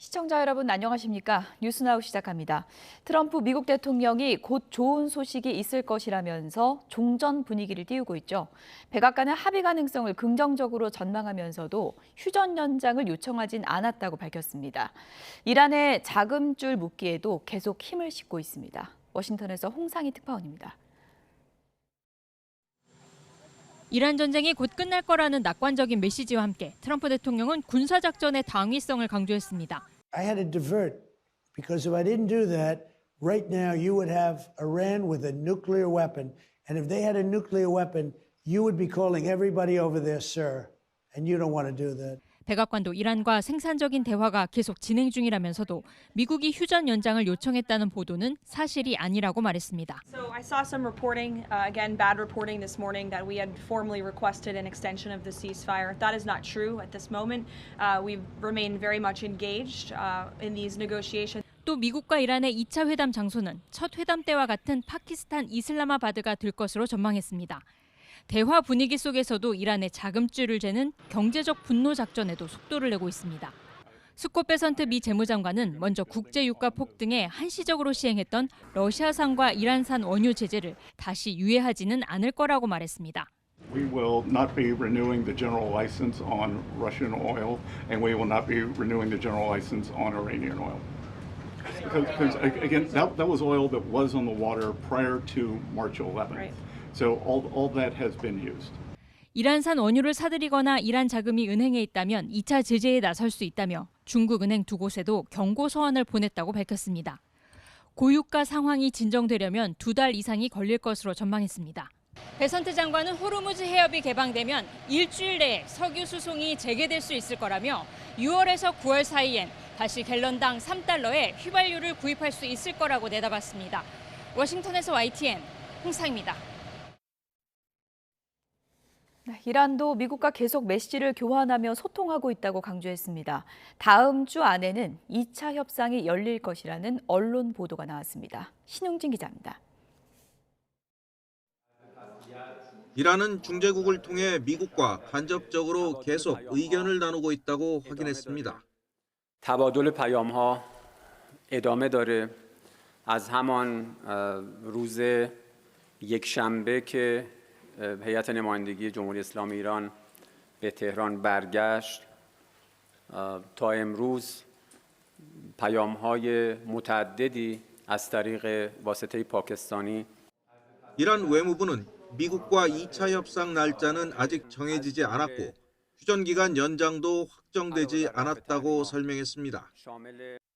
시청자 여러분 안녕하십니까? 뉴스나우 시작합니다. 트럼프 미국 대통령이 곧 좋은 소식이 있을 것이라면서 종전 분위기를 띄우고 있죠. 백악관은 합의 가능성을 긍정적으로 전망하면서도 휴전 연장을 요청하진 않았다고 밝혔습니다. 이란의 자금줄 묶기에도 계속 힘을 싣고 있습니다. 워싱턴에서 홍상희 특파원입니다. 이란 전쟁이 곧 끝날 거라는 낙관적인 메시지와 함께 트럼프 대통령은 군사작전의 당위성을 강조했습니다. I had to divert because if I didn't do that, right now you would have Iran with a nuclear weapon. And if they had a nuclear weapon, you would be calling everybody over there, sir. And you don't want to do that. 백악관도 이란과 생산적인 대화가 계속 진행 중이라면서도 미국이 휴전 연장을 요청했다는 보도는 사실이 아니라고 말했습니다. So I saw some reporting, again bad reporting this morning that we had formally requested an extension of the ceasefire. That is not true at this moment. We've remained very much engaged in these negotiations. 또 미국과 이란의 2차 회담 장소는 첫 회담 때와 같은 파키스탄 이슬라마바드가 될 것으로 전망했습니다. 대화 분위기 속에서도 이란의 자금줄을 재는 경제적 분노 작전에도 속도를 내고 있습니다. 스콧 베선트 미 재무장관은 먼저 국제 유가 폭등에 한시적으로 시행했던 러시아산과 이란산 원유 제재를 다시 유예하지는 않을 거라고 말했습니다. We will not be renewing the general license on Russian oil, and we will not be renewing the general license on Iranian oil. Because again, that was oil that was on the water prior to March 11th. Right. So all that has been used. 이란산 원유를 사들이거나 이란 자금이 은행에 있다면 2차 제재에 나설 수 있다며 중국 은행 두 곳에도 경고 서한을 보냈다고 밝혔습니다. 고유가 상황이 진정되려면 2달 이상이 걸릴 것으로 전망했습니다. 베선트 장관은 호르무즈 해협이 개방되면 일주일 내에 석유 수송이 재개될 수 있을 거라며 6월에서 9월 사이엔 다시 갤런당 3달러에 휘발유를 구입할 수 있을 거라고 내다봤습니다. 워싱턴에서 YTN 홍상입니다. 이란도 미국과 계속 메시지를 교환하며 소통하고 있다고 강조했습니다. 다음 주 안에는 2차 협상이 열릴 것이라는 언론 보도가 나왔습니다. 신용진 기자입니다. 이란은 중재국을 통해 미국과 간접적으로 계속 의견을 나누고 있다고 확인했습니다. تبادل پیام‌ها ادامه داره. از همان روز یکشنبه که هیئت نمایندگی جمهوری اسلامی ایران به تهران برگشت تا امروز پیام‌های متعددی از طریق واسطه پاکستانی 이란 외무부는 미국과 2차 협상 날짜는 아직 정해지지 않았고 휴전 기간 연장도 확정되지 않았다고 설명했습니다.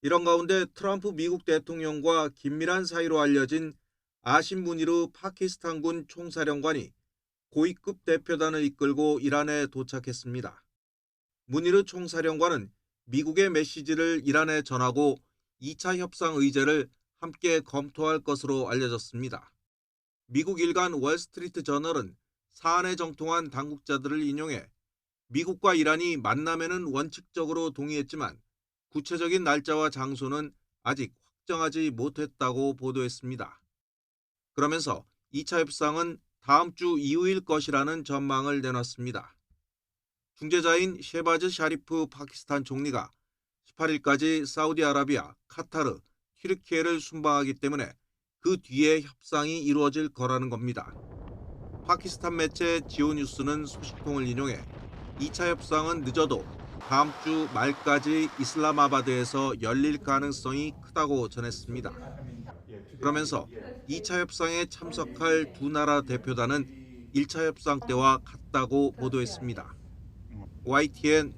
이런 가운데 트럼프 미국 대통령과 긴밀한 사이로 알려진 아심 무니르 파키스탄군 총사령관이 고위급 대표단을 이끌고 이란에 도착했습니다. 무니르 총사령관은 미국의 메시지를 이란에 전하고 2차 협상 의제를 함께 검토할 것으로 알려졌습니다. 미국 일간 월스트리트 저널은 사안에 정통한 당국자들을 인용해 미국과 이란이 만남에는 원칙적으로 동의했지만 구체적인 날짜와 장소는 아직 확정하지 못했다고 보도했습니다. 그러면서 2차 협상은 다음 주 이후일 것이라는 전망을 내놨습니다. 중재자인 셰바즈 샤리프 파키스탄 총리가 18일까지 사우디아라비아, 카타르, 튀르키예를 순방하기 때문에 그 뒤에 협상이 이루어질 거라는 겁니다. 파키스탄 매체 지오뉴스는 소식통을 인용해 2차 협상은 늦어도 다음 주 말까지 이슬라마바드에서 열릴 가능성이 크다고 전했습니다. 그러면서 2차 협상에 참석할 두 나라 대표단은 1차 협상 때와 같다고 보도했습니다. YTN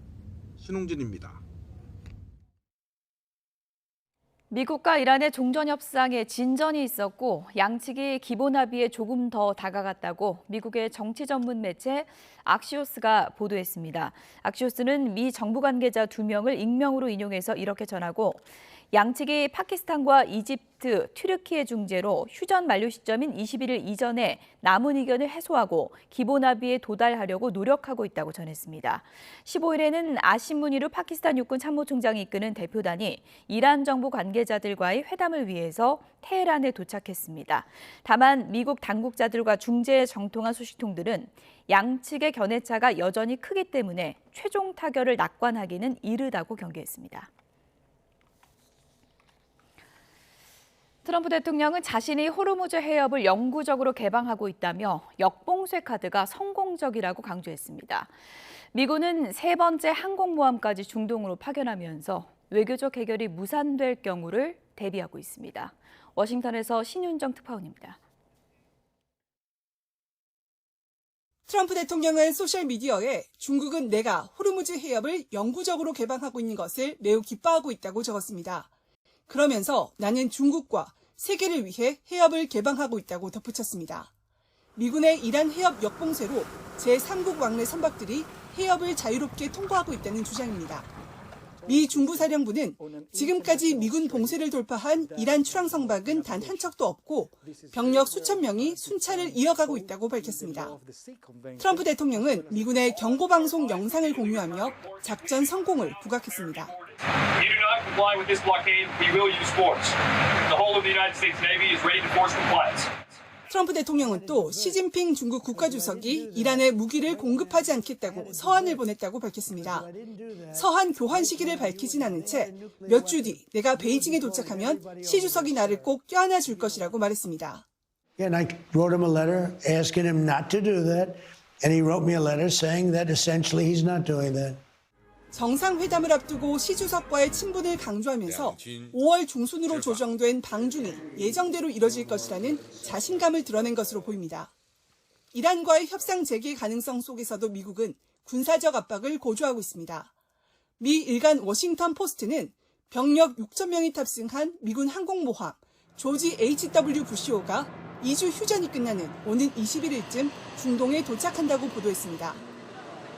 신웅진입니다. 미국과 이란의 종전 협상에 진전이 있었고 양측이 기본 합의에 조금 더 다가갔다고 미국의 정치 전문 매체 악시오스가 보도했습니다. 악시오스는 미 정부 관계자 2명을 익명으로 인용해서 이렇게 전하고 양측이 파키스탄과 이집트, 튀르키예 중재로 휴전 만료 시점인 21일 이전에 남은 의견을 해소하고 기본 합의에 도달하려고 노력하고 있다고 전했습니다. 15일에는 아심 무니르 파키스탄 육군 참모총장이 이끄는 대표단이 이란 정부 관계자들과의 회담을 위해서 테헤란에 도착했습니다. 다만 미국 당국자들과 중재에 정통한 소식통들은 양측의 견해차가 여전히 크기 때문에 최종 타결을 낙관하기는 이르다고 경계했습니다. 트럼프 대통령은 자신이 호르무즈 해협을 영구적으로 개방하고 있다며 역봉쇄 카드가 성공적이라고 강조했습니다. 미군은 세 번째 항공모함까지 중동으로 파견하면서 외교적 해결이 무산될 경우를 대비하고 있습니다. 워싱턴에서 신윤정 특파원입니다. 트럼프 대통령은 소셜미디어에 중국은 내가 호르무즈 해협을 영구적으로 개방하고 있는 것을 매우 기뻐하고 있다고 적었습니다. 그러면서 나는 중국과 세계를 위해 해협을 개방하고 있다고 덧붙였습니다. 미군의 이란 해협 역봉쇄로 제3국 왕래 선박들이 해협을 자유롭게 통과하고 있다는 주장입니다. 미 중부사령부는 지금까지 미군 봉쇄를 돌파한 이란 출항 선박은 단 한 척도 없고 병력 수천 명이 순찰을 이어가고 있다고 밝혔습니다. 트럼프 대통령은 미군의 경고방송 영상을 공유하며 작전 성공을 부각했습니다. We do not comply with this blockade, we will use force. The whole of the United States Navy is ready to force compliance. 트럼프 대통령은 또 시진핑 중국 국가주석이 이란에 무기를 공급하지 않겠다고 서한을 보냈다고 밝혔습니다. 서한 교환 시기를 밝히진 않은 채 몇 주 뒤 내가 베이징에 도착하면 시 주석이 나를 꼭 껴안아 줄 것이라고 말했습니다. And I wrote him a letter asking him not to do that, and he wrote me a letter saying that essentially he's not doing that. 정상회담을 앞두고 시 주석과의 친분을 강조하면서 5월 중순으로 조정된 방중이 예정대로 이뤄질 것이라는 자신감을 드러낸 것으로 보입니다. 이란과의 협상 재개 가능성 속에서도 미국은 군사적 압박을 고조하고 있습니다. 미 일간 워싱턴 포스트는 병력 6천 명이 탑승한 미군 항공모함 조지 H.W. 부시호가 2주 휴전이 끝나는 오는 21일쯤 중동에 도착한다고 보도했습니다.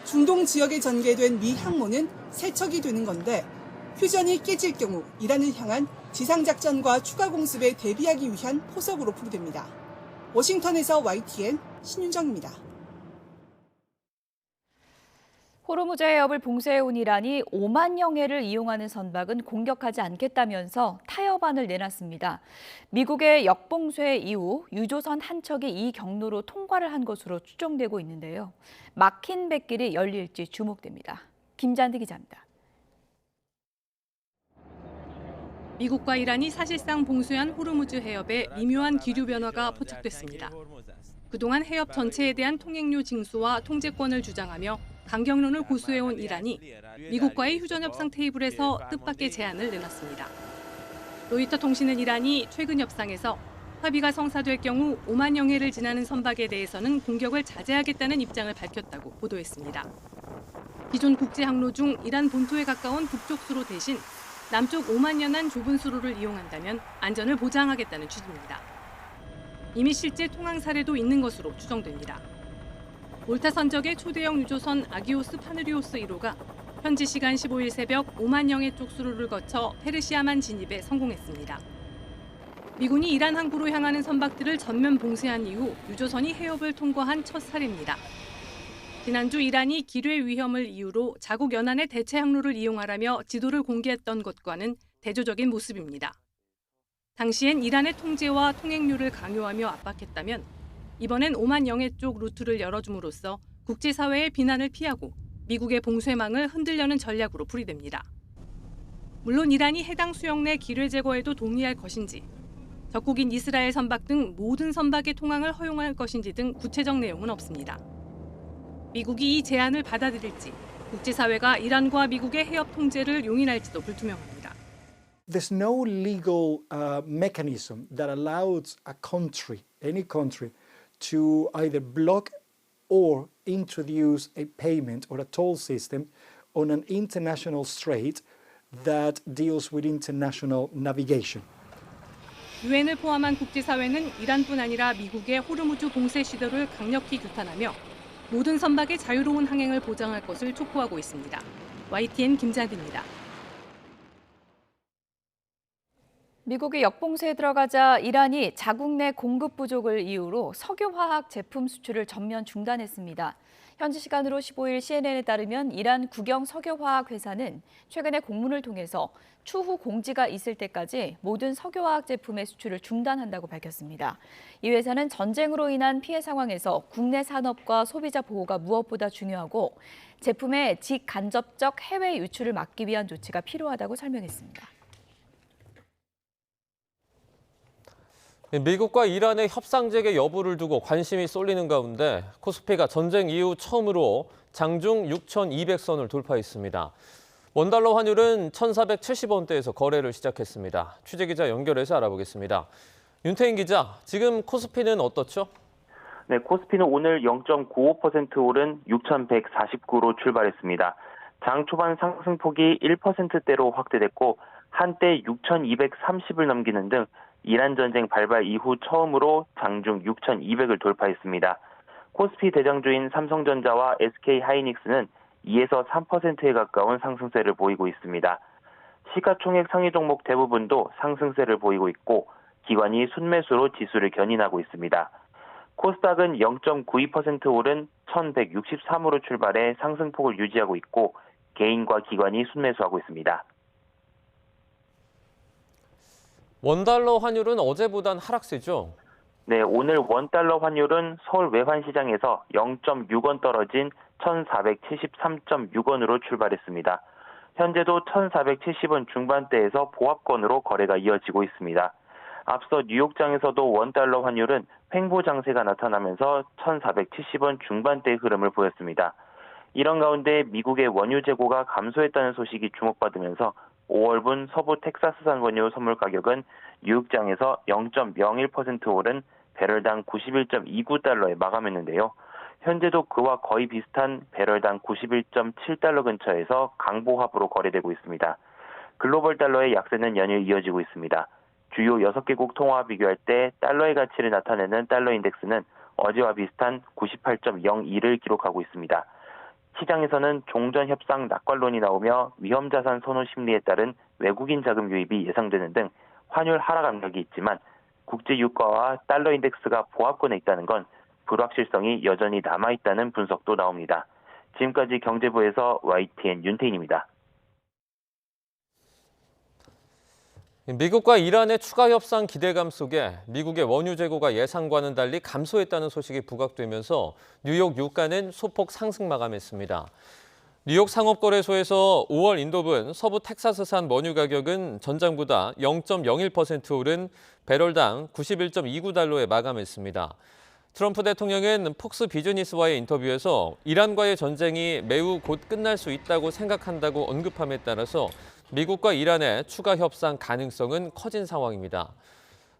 중동 지역에 전개된 미 항모는 세 척이 되는 건데 휴전이 깨질 경우 이란을 향한 지상작전과 추가 공습에 대비하기 위한 포석으로 풀이됩니다. 워싱턴에서 YTN 신윤정입니다. 호르무즈 해협을 봉쇄해온 이란이 5만 여해를 이용하는 선박은 공격하지 않겠다면서 타협안을 내놨습니다. 미국의 역봉쇄 이후 유조선 한 척이 이 경로로 통과를 한 것으로 추정되고 있는데요. 막힌 뱃길이 열릴지 주목됩니다. 김잔디 기자입니다. 미국과 이란이 사실상 봉쇄한 호르무즈 해협에 미묘한 기류 변화가 포착됐습니다. 그동안 해협 전체에 대한 통행료 징수와 통제권을 주장하며 강경론을 고수해온 이란이 미국과의 휴전 협상 테이블에서 뜻밖의 제안을 내놨습니다. 로이터 통신은 이란이 최근 협상에서 합의가 성사될 경우 5만 여해를 지나는 선박에 대해서는 공격을 자제하겠다는 입장을 밝혔다고 보도했습니다. 기존 국제 항로 중 이란 본토에 가까운 북쪽 수로 대신 남쪽 5만 연한 좁은 수로를 이용한다면 안전을 보장하겠다는 취지입니다. 이미 실제 통항 사례도 있는 것으로 추정됩니다. 몰타 선적의 초대형 유조선 아기오스 파누리오스 1호가 현지 시간 15일 새벽 5만 여해 쪽 수로를 거쳐 페르시아만 진입에 성공했습니다. 미군이 이란 항구로 향하는 선박들을 전면 봉쇄한 이후 유조선이 해협을 통과한 첫 사례입니다. 지난주 이란이 기뢰 위험을 이유로 자국 연안의 대체 항로를 이용하라며 지도를 공개했던 것과는 대조적인 모습입니다. 당시엔 이란의 통제와 통행료를 강요하며 압박했다면 이번엔 5만 여해 쪽 루트를 열어줌으로써 국제사회의 비난을 피하고 미국의 봉쇄망을 흔들려는 전략으로 풀이됩니다. 물론 이란이 해당 수역 내 기뢰 제거에도 동의할 것인지, 적국인 이스라엘 선박 등 모든 선박의 통항을 허용할 것인지 등 구체적 내용은 없습니다. 미국이 이 제안을 받아들일지, 국제사회가 이란과 미국의 해협 통제를 용인할지도 불투명합니다. There's no legal mechanism that allows a country, any country, to either block or introduce a payment or a toll system on an international strait that deals with international navigation. 유엔을 포함한 국제사회는 이란뿐 아니라 미국의 호르무즈 봉쇄 시도를 강력히 규탄하며 모든 선박의 자유로운 항행을 보장할 것을 촉구하고 있습니다. YTN 김잔디입니다. 미국이 역봉쇄에 들어가자 이란이 자국 내 공급 부족을 이유로 석유화학 제품 수출을 전면 중단했습니다. 현지 시간으로 15일 CNN에 따르면 이란 국영 석유화학 회사는 최근에 공문을 통해서 추후 공지가 있을 때까지 모든 석유화학 제품의 수출을 중단한다고 밝혔습니다. 이 회사는 전쟁으로 인한 피해 상황에서 국내 산업과 소비자 보호가 무엇보다 중요하고 제품의 직간접적 해외 유출을 막기 위한 조치가 필요하다고 설명했습니다. 미국과 이란의 협상 재개 여부를 두고 관심이 쏠리는 가운데 코스피가 전쟁 이후 처음으로 장중 6,200선을 돌파했습니다. 원달러 환율은 1,470원대에서 거래를 시작했습니다. 취재기자 연결해서 알아보겠습니다. 윤태인 기자, 지금 코스피는 어떻죠? 네, 코스피는 오늘 0.95% 오른 6,149로 출발했습니다. 장 초반 상승폭이 1%대로 확대됐고 한때 6,230을 넘기는 등 이란 전쟁 발발 이후 처음으로 장중 6,200을 돌파했습니다. 코스피 대장주인 삼성전자와 SK하이닉스는 2에서 3%에 가까운 상승세를 보이고 있습니다. 시가총액 상위 종목 대부분도 상승세를 보이고 있고 기관이 순매수로 지수를 견인하고 있습니다. 코스닥은 0.92% 오른 1,163으로 출발해 상승폭을 유지하고 있고 개인과 기관이 순매수하고 있습니다. 원달러 환율은 어제보단 하락세죠? 네, 오늘 원달러 환율은 서울 외환시장에서 0.6원 떨어진 1,473.6원으로 출발했습니다. 현재도 1,470원 중반대에서 보합권으로 거래가 이어지고 있습니다. 앞서 뉴욕장에서도 원달러 환율은 횡보 장세가 나타나면서 1,470원 중반대의 흐름을 보였습니다. 이런 가운데 미국의 원유 재고가 감소했다는 소식이 주목받으면서 5월분 서부 텍사스산 원유 선물 가격은 뉴욕장에서 0.01% 오른 배럴당 91.29달러에 마감했는데요. 현재도 그와 거의 비슷한 배럴당 91.7달러 근처에서 강보합으로 거래되고 있습니다. 글로벌 달러의 약세는 연일 이어지고 있습니다. 주요 6개국 통화와 비교할 때 달러의 가치를 나타내는 달러 인덱스는 어제와 비슷한 98.02를 기록하고 있습니다. 시장에서는 종전 협상 낙관론이 나오며 위험자산 선호 심리에 따른 외국인 자금 유입이 예상되는 등 환율 하락 압력이 있지만 국제 유가와 달러 인덱스가 보합권에 있다는 건 불확실성이 여전히 남아있다는 분석도 나옵니다. 지금까지 경제부에서 YTN 윤태인입니다. 미국과 이란의 추가 협상 기대감 속에 미국의 원유 재고가 예상과는 달리 감소했다는 소식이 부각되면서 뉴욕 유가는 소폭 상승 마감했습니다. 뉴욕 상업거래소에서 5월 인도분 서부 텍사스산 원유 가격은 전장보다 0.01% 오른 배럴당 91.29달러에 마감했습니다. 트럼프 대통령은 폭스 비즈니스와의 인터뷰에서 이란과의 전쟁이 매우 곧 끝날 수 있다고 생각한다고 언급함에 따라서 미국과 이란의 추가 협상 가능성은 커진 상황입니다.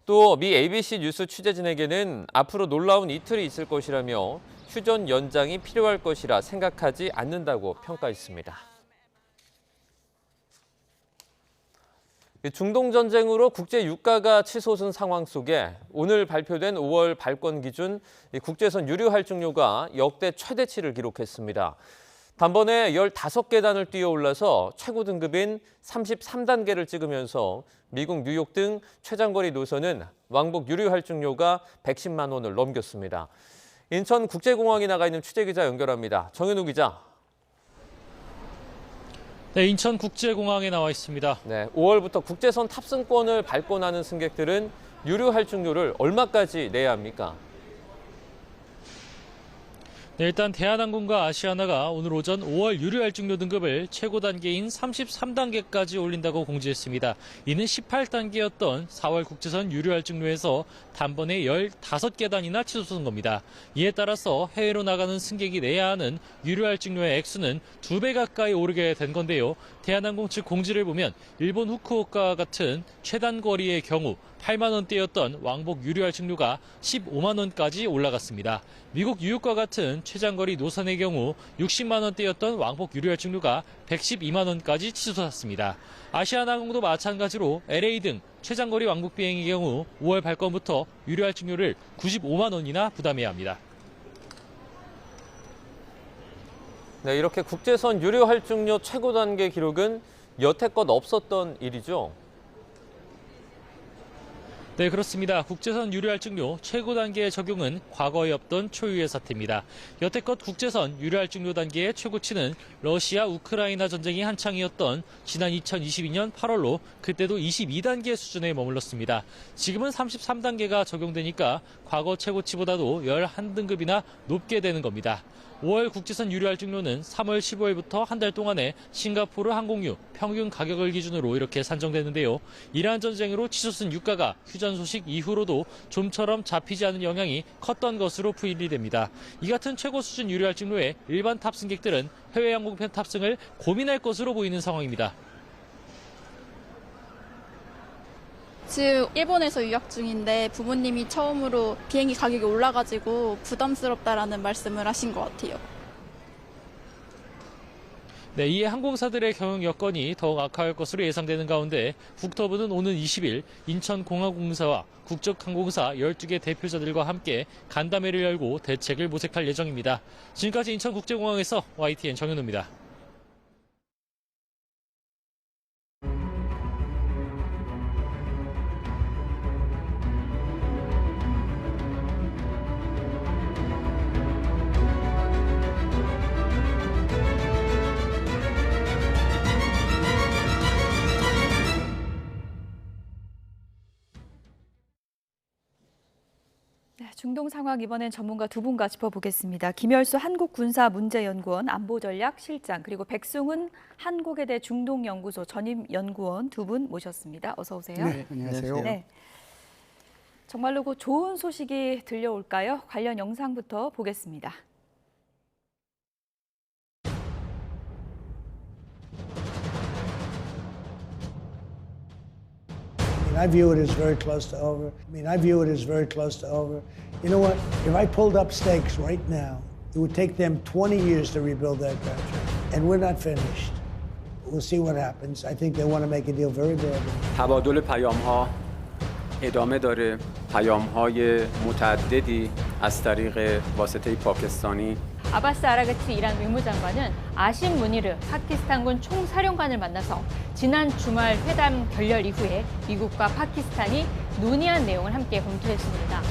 또 미 ABC 뉴스 취재진에게는 앞으로 놀라운 이틀이 있을 것이라며 휴전 연장이 필요할 것이라 생각하지 않는다고 평가했습니다. 중동 전쟁으로 국제 유가가 치솟은 상황 속에 오늘 발표된 5월 발권 기준 국제선 유류 할증료가 역대 최대치를 기록했습니다. 단번에 15계단을 뛰어올라서 최고 등급인 33단계를 찍으면서 미국 뉴욕 등 최장거리 노선은 왕복 유류 할증료가 110만 원을 넘겼습니다. 인천국제공항에 나가 있는 취재기자 연결합니다. 정현우 기자. 네, 인천국제공항에 나와 있습니다. 네, 5월부터 국제선 탑승권을 발권하는 승객들은 유류 할증료를 얼마까지 내야 합니까? 네, 일단 대한항공과 아시아나가 오늘 오전 5월 유류 할증료 등급을 최고 단계인 33단계까지 올린다고 공지했습니다. 이는 18단계였던 4월 국제선 유류 할증료에서 단번에 15계단이나 치솟은 겁니다. 이에 따라서 해외로 나가는 승객이 내야 하는 유류 할증료의 액수는 2배 가까이 오르게 된 건데요. 대한항공 측 공지를 보면 일본 후쿠오카 같은 최단거리의 경우 8만 원대였던 왕복 유류 할증료가 15만 원까지 올라갔습니다. 미국 뉴욕과 같은 최장거리 노선의 경우 60만 원대였던 왕복 유류 할증료가 112만 원까지 치솟았습니다. 아시아나항공도 마찬가지로 LA 등 최장거리 왕복 비행의 경우 5월 발권부터 유류 할증료를 95만 원이나 부담해야 합니다. 네, 이렇게 국제선 유류 할증료 최고 단계 기록은 여태껏 없었던 일이죠. 네, 그렇습니다. 국제선 유류 할증료 최고 단계의 적용은 과거에 없던 초유의 사태입니다. 여태껏 국제선 유류 할증료 단계의 최고치는 러시아 우크라이나 전쟁이 한창이었던 지난 2022년 8월로 그때도 22단계 수준에 머물렀습니다. 지금은 33단계가 적용되니까 과거 최고치보다도 11등급이나 높게 되는 겁니다. 5월 국제선 유료 할증료는 3월 15일부터 한 달 동안에 싱가포르 항공유 평균 가격을 기준으로 이렇게 산정되는데요. 이란 전쟁으로 치솟은 유가가 휴전 소식 이후로도 좀처럼 잡히지 않은 영향이 컸던 것으로 풀이 됩니다. 이 같은 최고 수준 유료 할증료에 일반 탑승객들은 해외 항공편 탑승을 고민할 것으로 보이는 상황입니다. 지금 일본에서 유학 중인데 부모님이 처음으로 비행기 가격이 올라가지고 부담스럽다라는 말씀을 하신 것 같아요. 네, 이에 항공사들의 경영 여건이 더욱 악화할 것으로 예상되는 가운데 국토부는 오는 20일 인천공항공사와 국적항공사 12개 대표자들과 함께 간담회를 열고 대책을 모색할 예정입니다. 지금까지 인천국제공항에서 YTN 정현우입니다. 중동 상황 이번엔 전문가 두 분과 짚어보겠습니다. 김열수 한국군사문제연구원 안보전략실장 그리고 백승훈 한국외대 중동연구소 전임연구원 두 분 모셨습니다. 어서 오세요. 네, 안녕하세요. 네. 정말로 그 좋은 소식이 들려올까요? 관련 영상부터 보겠습니다. I view it as very close to over. You know what? If I pulled up stakes right now, it would take them 20 years to rebuild that country. And we're not finished. We'll see what happens. I think they want to make a deal very badly. تبادل پیام‌ها ادامه داره. پیام‌های متعددی از طریق واسطه پاکستانی 아바스 아라그치 이란 외무장관은 아심 무니르 파키스탄군 총사령관을 만나서 지난 주말 회담 결렬 이후에 미국과 파키스탄이 논의한 내용을 함께 검토했습니다.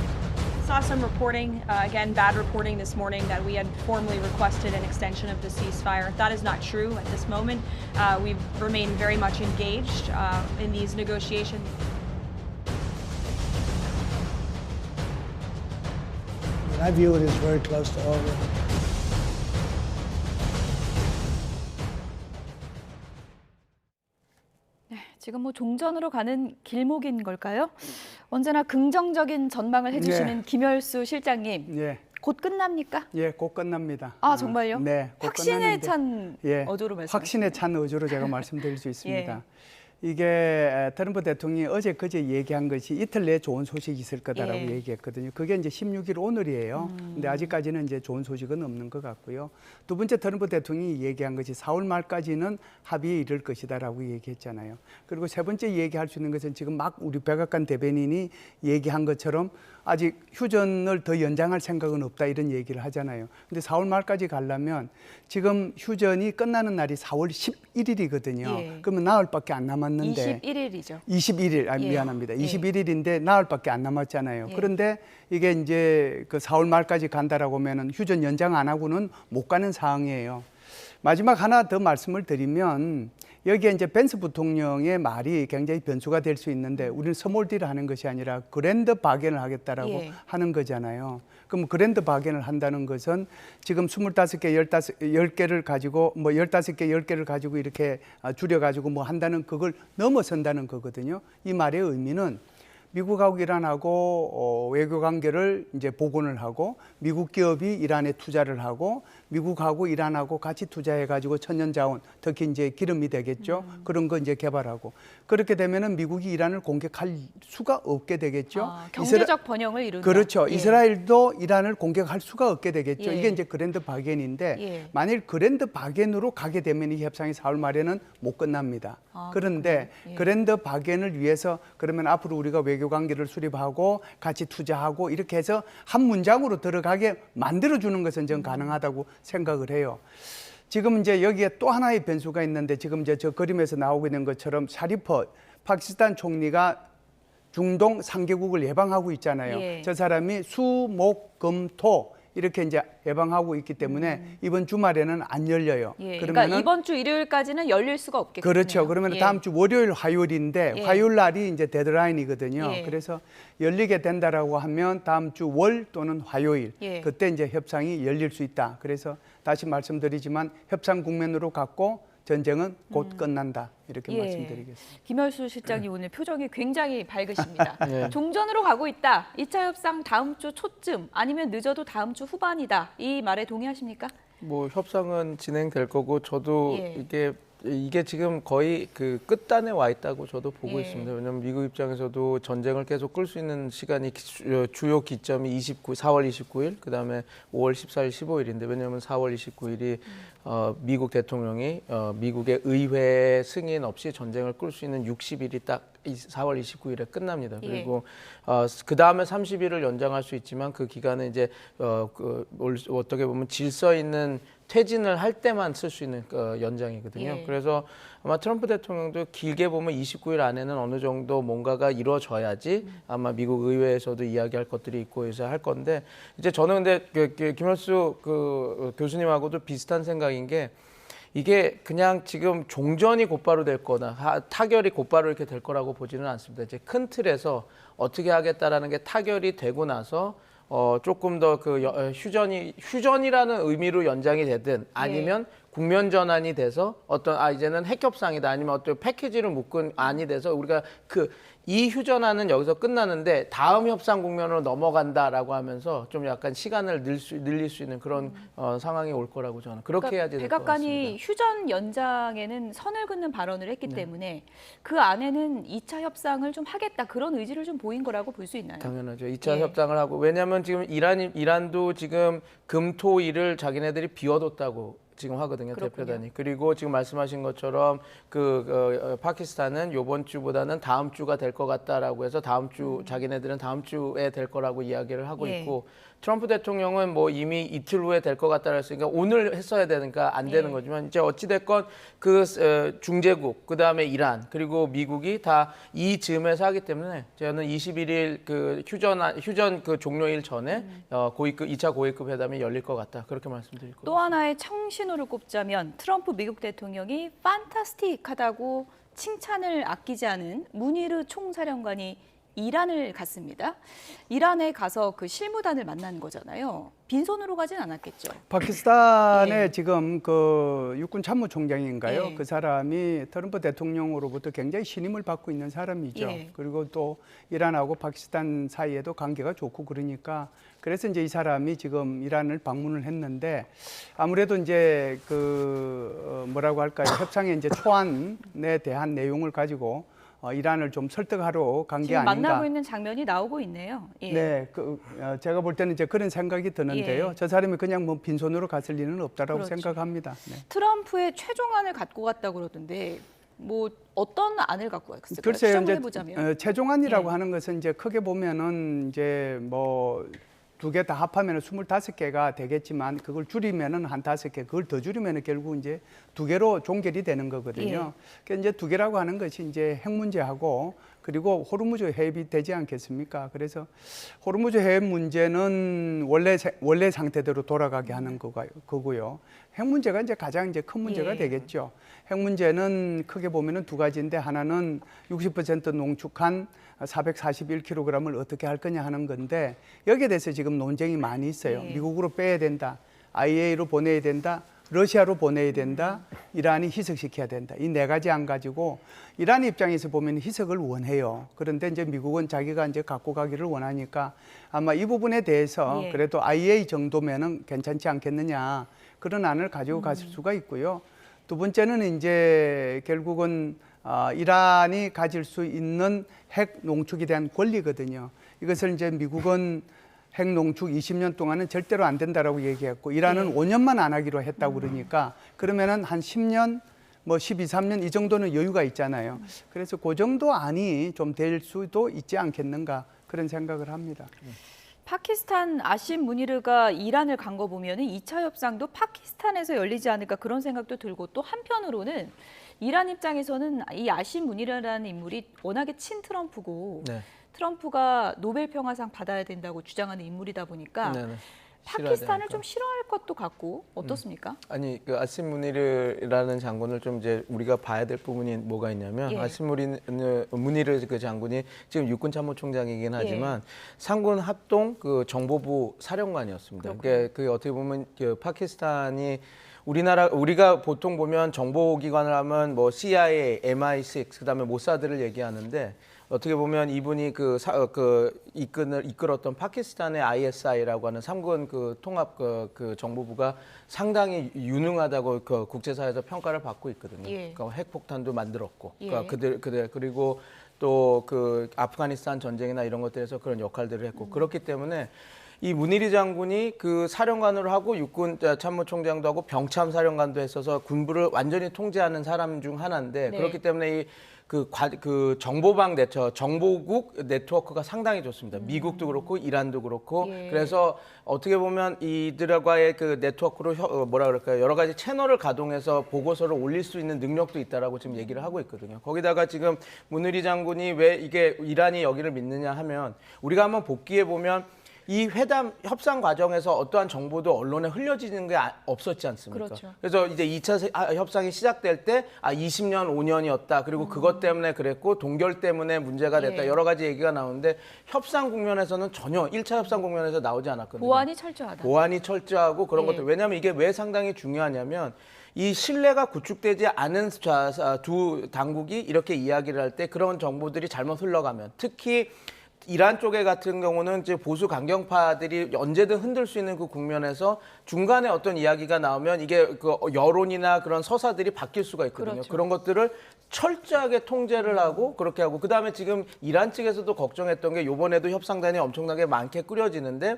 Saw some reporting, again, bad reporting this morning that we had formally requested an extension of the ceasefire. That is not true at this moment. We've remained very much engaged in these negotiations. I view it as very close to over. 지금 뭐 종전으로 가는 길목인 걸까요? 언제나 긍정적인 전망을 해주시는 김열수 실장님. 곧 끝납니까? 예, 곧 끝납니다. 아, 정말요? 네, 곧 확신에 끝났는데, 찬 어조로 말씀하시죠. 확신에 찬 어조로 제가 말씀드릴 수 있습니다. 이게 트럼프 대통령이 어제 그제 얘기한 것이 이틀 내에 좋은 소식이 있을 거다라고 얘기했거든요. 그게 이제 16일 오늘이에요. 근데 아직까지는 이제 좋은 소식은 없는 것 같고요. 두 번째 트럼프 대통령이 얘기한 것이 4월 말까지는 합의에 이를 것이다라고 얘기했잖아요. 그리고 세 번째 얘기할 수 있는 것은 지금 막 우리 백악관 대변인이 얘기한 것처럼 아직 휴전을 더 연장할 생각은 없다 이런 얘기를 하잖아요. 근데 4월 말까지 가려면 지금 휴전이 끝나는 날이 4월 11일이거든요. 그러면 나흘밖에 안 남았는데 21일이죠. 21일, 미안합니다. 21일인데 나흘밖에 안 남았잖아요. 그런데 이게 이제 그 4월 말까지 간다라고 하면은 휴전 연장 안 하고는 못 가는 상황이에요. 마지막 하나 더 말씀을 드리면 여기에 이제 벤스 부통령의 말이 굉장히 변수가 될 수 있는데 우리는 스몰딜을 하는 것이 아니라 그랜드 바겐을 하겠다라고 하는 거잖아요. 그럼 그랜드 바겐을 한다는 것은 지금 25개, 10개를 가지고 뭐 15개, 10개를 가지고 이렇게 줄여가지고 뭐 한다는 그걸 넘어선다는 거거든요. 이 말의 의미는 미국하고 이란하고 외교 관계를 이제 복원을 하고 미국 기업이 이란에 투자를 하고 미국하고 이란하고 같이 투자해가지고 천연자원 특히 이제 기름이 되겠죠. 그런 거 이제 개발하고 그렇게 되면은 미국이 이란을 공격할 수가 없게 되겠죠. 경제적 번영을 이룬다. 그렇죠. 이스라엘도 이란을 공격할 수가 없게 되겠죠. 이게 이제 그랜드 바겐인데 만일 그랜드 바겐으로 가게 되면 이 협상이 4월 말에는 못 끝납니다. 그런데 그랜드 바겐을 위해서 그러면 앞으로 우리가 외교 관계를 수립하고 같이 투자하고 이렇게 해서 한 문장으로 들어가게 만들어주는 것은 전 가능하다고 생각을 해요. 지금 이제 여기에 또 하나의 변수가 있는데 지금 이제 저 그림에서 나오고 있는 것처럼 샤리프 파키스탄 총리가 중동 3개국을 예방하고 있잖아요. 저 사람이 수, 목, 금, 토 이렇게 이제 예방하고 있기 때문에 이번 주말에는 안 열려요. 예, 그러니까 이번 주 일요일까지는 열릴 수가 없겠군요. 그렇죠. 그러면 예. 다음 주 월요일, 화요일인데 예. 화요일 날이 이제 데드라인이거든요. 예. 그래서 열리게 된다라고 하면 다음 주 월 또는 화요일 예. 그때 이제 협상이 열릴 수 있다. 그래서 다시 말씀드리지만 협상 국면으로 갔고 전쟁은 곧 끝난다. 이렇게 예. 말씀드리겠습니다. 김열수 실장님 오늘 표정이 굉장히 밝으십니다. 예. 종전으로 가고 있다. 2차 협상 다음 주 초쯤 아니면 늦어도 다음 주 후반이다. 이 말에 동의하십니까? 뭐 협상은 진행될 거고 저도 예. 이게 지금 거의 그 끝단에 와 있다고 저도 보고 예. 있습니다. 왜냐하면 미국 입장에서도 전쟁을 계속 끌 수 있는 시간이 주요 기점이 4월 29일, 그다음에 5월 14일, 15일인데 왜냐하면 4월 29일이 미국 대통령이 미국의 의회 승인 없이 전쟁을 끌 수 있는 60일이 딱 4월 29일에 끝납니다. 예. 그리고 그 다음에 30일을 연장할 수 있지만 그 기간은 이제 어떻게 보면 질서 있는 퇴진을 할 때만 쓸 수 있는 연장이거든요. 예. 그래서 아마 트럼프 대통령도 길게 보면 29일 안에는 어느 정도 뭔가가 이루어져야지 아마 미국 의회에서도 이야기할 것들이 있고 해서 할 건데 이제 저는 근데 김열수 교수님하고도 비슷한 생각인 게 이게 그냥 지금 종전이 곧바로 될 거나 타결이 곧바로 이렇게 될 거라고 보지는 않습니다. 이제 큰 틀에서 어떻게 하겠다라는 게 타결이 되고 나서 조금 더 휴전이라는 의미로 연장이 되든 아니면 국면 전환이 돼서 어떤 이제는 핵 협상이다 아니면 어떤 패키지를 묶은 안이 돼서 우리가 이 휴전안은 여기서 끝나는데 다음 협상 국면으로 넘어간다라고 하면서 좀 약간 시간을 늘릴 수 있는 그런 상황이 올 거라고 저는 그렇게 해야지 될 것 같습니다. 백악관이 휴전 연장에는 선을 긋는 발언을 했기 때문에 그 안에는 2차 협상을 좀 하겠다 그런 의지를 좀 보인 거라고 볼 수 있나요? 당연하죠. 2차 협상을 하고 왜냐하면 지금 이란도 지금 금토일을 자기네들이 비워뒀다고 지금 하거든요. 그렇군요. 대표단이. 그리고 지금 말씀하신 것처럼 파키스탄은 이번 주보다는 다음 주가 될 것 같다라고 해서 다음 주 자기네들은 다음 주에 될 거라고 이야기를 하고 예. 있고 트럼프 대통령은 뭐 이미 이틀 후에 될 것 같다고 했으니까 오늘 했어야 되니까 안 되는 거지만 이제 어찌 됐건 중재국 그다음에 이란 그리고 미국이 다 이 즈음에서 하기 때문에 저는 21일 휴전 종료일 전에 2차 고위급 회담이 열릴 것 같다. 그렇게 말씀드릴 겁니다. 또 하나의 청신호를 꼽자면 트럼프 미국 대통령이 판타스틱하다고 칭찬을 아끼지 않은 무니르 총사령관이 이란을 갔습니다. 이란에 가서 그 실무단을 만난 거잖아요. 빈손으로 가진 않았겠죠. 파키스탄의 지금 육군 참모총장인가요? 예. 그 사람이 트럼프 대통령으로부터 굉장히 신임을 받고 있는 사람이죠. 예. 그리고 또 이란하고 파키스탄 사이에도 관계가 좋고 그러니까 그래서 이제 이 사람이 지금 이란을 방문을 했는데 아무래도 이제 뭐라고 할까요? 협상의 이제 초안에 대한 내용을 가지고 이란을 좀 설득하러 간 게 지금 아닌가. 만나고 있는 장면이 나오고 있네요. 예. 네, 제가 볼 때는 이제 그런 생각이 드는데요. 예. 저 사람이 그냥 뭐 빈손으로 갔을 리는 없다라고 그렇죠. 생각합니다. 네. 트럼프의 최종안을 갖고 갔다고 그러던데 뭐 어떤 안을 갖고 갔을까요? 글쎄요, 추정을 이제 해보자면. 최종안이라고 예. 하는 것은 이제 크게 보면은 이제 뭐 두 개 다 합하면 25개가 되겠지만 그걸 줄이면은 한 5개, 그걸 더 줄이면은 결국 이제 2개로 종결이 되는 거거든요. 그러니까 이제 2개라고 하는 것이 이제 핵 문제하고 그리고 호르무즈 해협이 되지 않겠습니까? 그래서 호르무즈 해협 문제는 원래 상태대로 돌아가게 하는 거고요. 핵 문제가 이제 가장 이제 큰 문제가 되겠죠. 핵 문제는 크게 보면은 두 가지인데 하나는 60% 농축한 441kg을 어떻게 할 거냐 하는 건데 여기에 대해서 지금 논쟁이 많이 있어요. 미국으로 빼야 된다, IAEA로 보내야 된다, 러시아로 보내야 된다, 이란이 희석시켜야 된다. 이 네 가지 안 가지고 이란 입장에서 보면 희석을 원해요. 그런데 이제 미국은 자기가 이제 갖고 가기를 원하니까 아마 이 부분에 대해서 그래도 IAEA 정도면은 괜찮지 않겠느냐 그런 안을 가지고 갔을 수가 있고요. 두 번째는 이제 결국은 이란이 가질 수 있는 핵 농축에 대한 권리거든요. 이것을 이제 미국은 핵 농축 20년 동안은 절대로 안 된다라고 얘기했고 이란은 5년만 안 하기로 했다고 그러니까 그러면은 한 10년, 뭐 12, 13년 이 정도는 여유가 있잖아요. 그래서 그 정도 안이 좀 될 수도 있지 않겠는가 그런 생각을 합니다. 파키스탄 아심 무니르가 이란을 간 거 보면은 2차 협상도 파키스탄에서 열리지 않을까 그런 생각도 들고 또 한편으로는 이란 입장에서는 이 아심 무니르라는 인물이 워낙에 친트럼프고 트럼프가 노벨 평화상 받아야 된다고 주장하는 인물이다 보니까 파키스탄을 좀 싫어할 것도 같고 어떻습니까? 아니 그 아심 무니르라는 장군을 좀 이제 우리가 봐야 될 부분이 뭐가 있냐면 예. 아심 무니르 그 장군이 지금 육군 참모총장이긴 하지만 상군 합동 그 정보부 사령관이었습니다. 그러니까 그 어떻게 보면 그 파키스탄이 우리가 보통 보면 정보기관을 하면 뭐 CIA, MI6, 그다음에 모사드를 얘기하는데 어떻게 보면 이분이 이끌었던 파키스탄의 ISI라고 하는 삼군 그 통합 그 정보부가 상당히 유능하다고 그 국제사회에서 평가를 받고 있거든요. 그러니까 핵폭탄도 만들었고, 그러니까 그리고 또 그 아프가니스탄 전쟁이나 이런 것들에서 그런 역할들을 했고 그렇기 때문에. 이 문희리 장군이 그 사령관으로 하고 육군 참모총장도 하고 병참 사령관도 했어서 군부를 완전히 통제하는 사람 중 하나인데 그렇기 때문에 그 정보국 네트워크가 상당히 좋습니다. 미국도 그렇고 이란도 그렇고 그래서 어떻게 보면 이들과의 그 네트워크로 여러 가지 채널을 가동해서 보고서를 올릴 수 있는 능력도 있다라고 지금 얘기를 하고 있거든요. 거기다가 지금 문희리 장군이 왜 이게 이란이 여기를 믿느냐 하면 우리가 한번 복귀해 보면 이 협상 과정에서 어떠한 정보도 언론에 흘려지는 게 없었지 않습니까? 그렇죠. 그래서 이제 2차 협상이 시작될 때 20년, 5년이었다. 그리고 그것 때문에 그랬고 동결 때문에 문제가 됐다. 여러 가지 얘기가 나오는데 협상 국면에서는 전혀 1차 협상 국면에서 나오지 않았거든요. 보안이 철저하다. 보안이 철저하고 그런 것들. 왜냐하면 이게 왜 상당히 중요하냐면 이 신뢰가 구축되지 않은 두 당국이 이렇게 이야기를 할 때 그런 정보들이 잘못 흘러가면 특히 이란 쪽에 같은 경우는 이제 보수 강경파들이 언제든 흔들 수 있는 그 국면에서 중간에 어떤 이야기가 나오면 이게 그 여론이나 그런 서사들이 바뀔 수가 있거든요. 그런 것들을 철저하게 통제를 하고 그렇게 하고 그다음에 지금 이란 측에서도 걱정했던 게 이번에도 협상단이 엄청나게 많게 꾸려지는데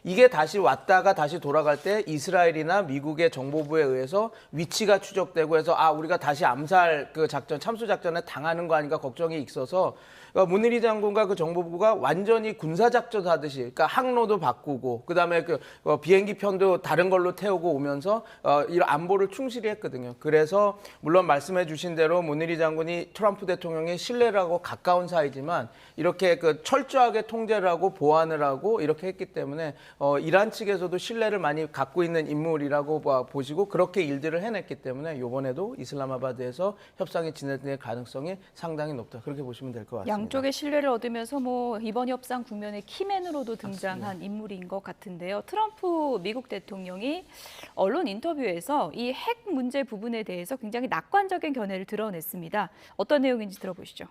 이게 다시 왔다가 다시 돌아갈 때 이스라엘이나 미국의 정보부에 의해서 위치가 추적되고 해서 우리가 다시 암살 그 작전, 참수 작전에 당하는 거 아닌가 걱정이 있어서 그러니까 문희리 장군과 그 정보부가 완전히 군사 작전 하듯이 그러니까 항로도 바꾸고 그다음에 그 비행기 편도 다른 걸로 태우고 오면서 이런 안보를 충실히 했거든요. 그래서 물론 말씀해 주신 대로 문희리 장군이 트럼프 대통령의 신뢰라고 가까운 사이지만 이렇게 그 철저하게 통제를 하고 보안을 하고 이렇게 했기 때문에 이란 측에서도 신뢰를 많이 갖고 있는 인물이라고 보시고 그렇게 일들을 해냈기 때문에 이번에도 이슬라마바드에서 협상이 진행될 가능성이 상당히 높다. 그렇게 보시면 될 것 같습니다. 양쪽의 신뢰를 얻으면서 뭐 이번 협상 국면의 키맨으로도 등장한 인물인 것 같은데요. 트럼프 미국 대통령이 언론 인터뷰에서 이 핵 문제 부분에 대해서 굉장히 낙관적인 견해를 드러냈습니다. 어떤 내용인지 들어보시죠.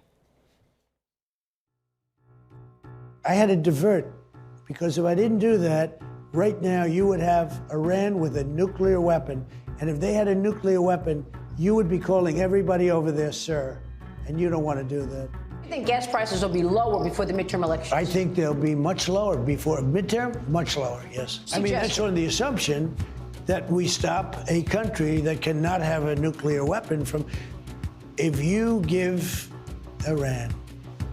I had to divert because if I didn't do that, right now you would have Iran with a nuclear weapon. And if they had a nuclear weapon, you would be calling everybody over there, sir. And you don't want to do that. I think gas prices will be lower before the midterm elections. I think they'll be much lower before midterm, much lower, yes. I mean, that's on the assumption that we stop a country that cannot have a nuclear weapon from. If you give Iran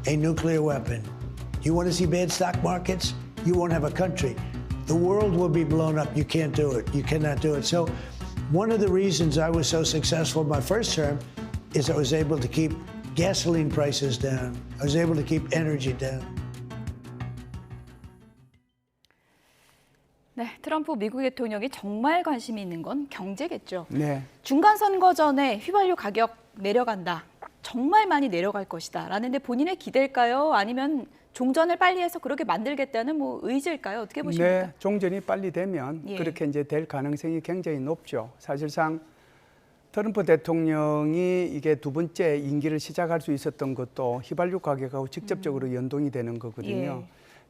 a nuclear weapon, you want to see bad stock markets? You won't have a country. The world will be blown up. You can't do it. You cannot do it. So one of the reasons I was so successful in my first term is I was able to keep gasoline prices down. I was able to keep energy down. 네, 트럼프 미국 대통령이 정말 관심이 있는 건 경제겠죠. 네. 중간 선거 전에 휘발유 가격 내려간다. 정말 많이 내려갈 것이다. 라는데 본인의 기대일까요? 아니면 종전을 빨리 해서 그렇게 만들겠다는 뭐 의지일까요? 어떻게 보십니까? 네, 종전이 빨리 되면 그렇게 이제 될 가능성이 굉장히 높죠. 사실상 트럼프 대통령이 이게 두 번째 임기를 시작할 수 있었던 것도 휘발유 가격하고 직접적으로 연동이 되는 거거든요.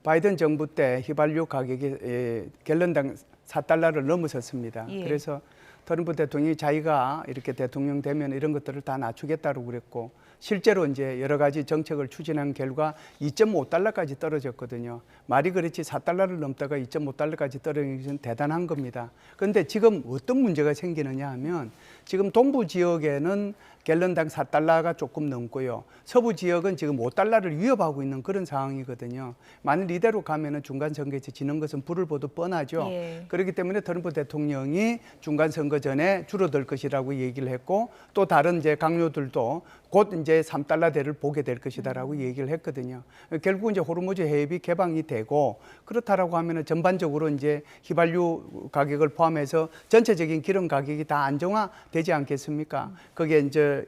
바이든 정부 때 휘발유 가격이 갤런당 4달러를 넘어섰습니다. 그래서 트럼프 대통령이 자기가 이렇게 대통령 되면 이런 것들을 다 낮추겠다고 그랬고 실제로 이제 여러 가지 정책을 추진한 결과 2.5달러까지 떨어졌거든요. 말이 그렇지 4달러를 넘다가 2.5달러까지 떨어진 것은 대단한 겁니다. 그런데 지금 어떤 문제가 생기느냐 하면 지금 동부 지역에는 갤런당 4달러가 조금 넘고요. 서부 지역은 지금 5달러를 위협하고 있는 그런 상황이거든요. 만일 이대로 가면은 중간 선거에서 지는 것은 불을 보듯 뻔하죠. 그렇기 때문에 트럼프 대통령이 중간 선거 전에 줄어들 것이라고 얘기를 했고 또 다른 이제 강요들도 곧 이제 3달러대를 보게 될 것이다라고 얘기를 했거든요. 결국 이제 호르무즈 해협이 개방이 되고 그렇다라고 하면은 전반적으로 이제 휘발유 가격을 포함해서 전체적인 기름 가격이 다 안정화되지 않겠습니까? 거기에 이제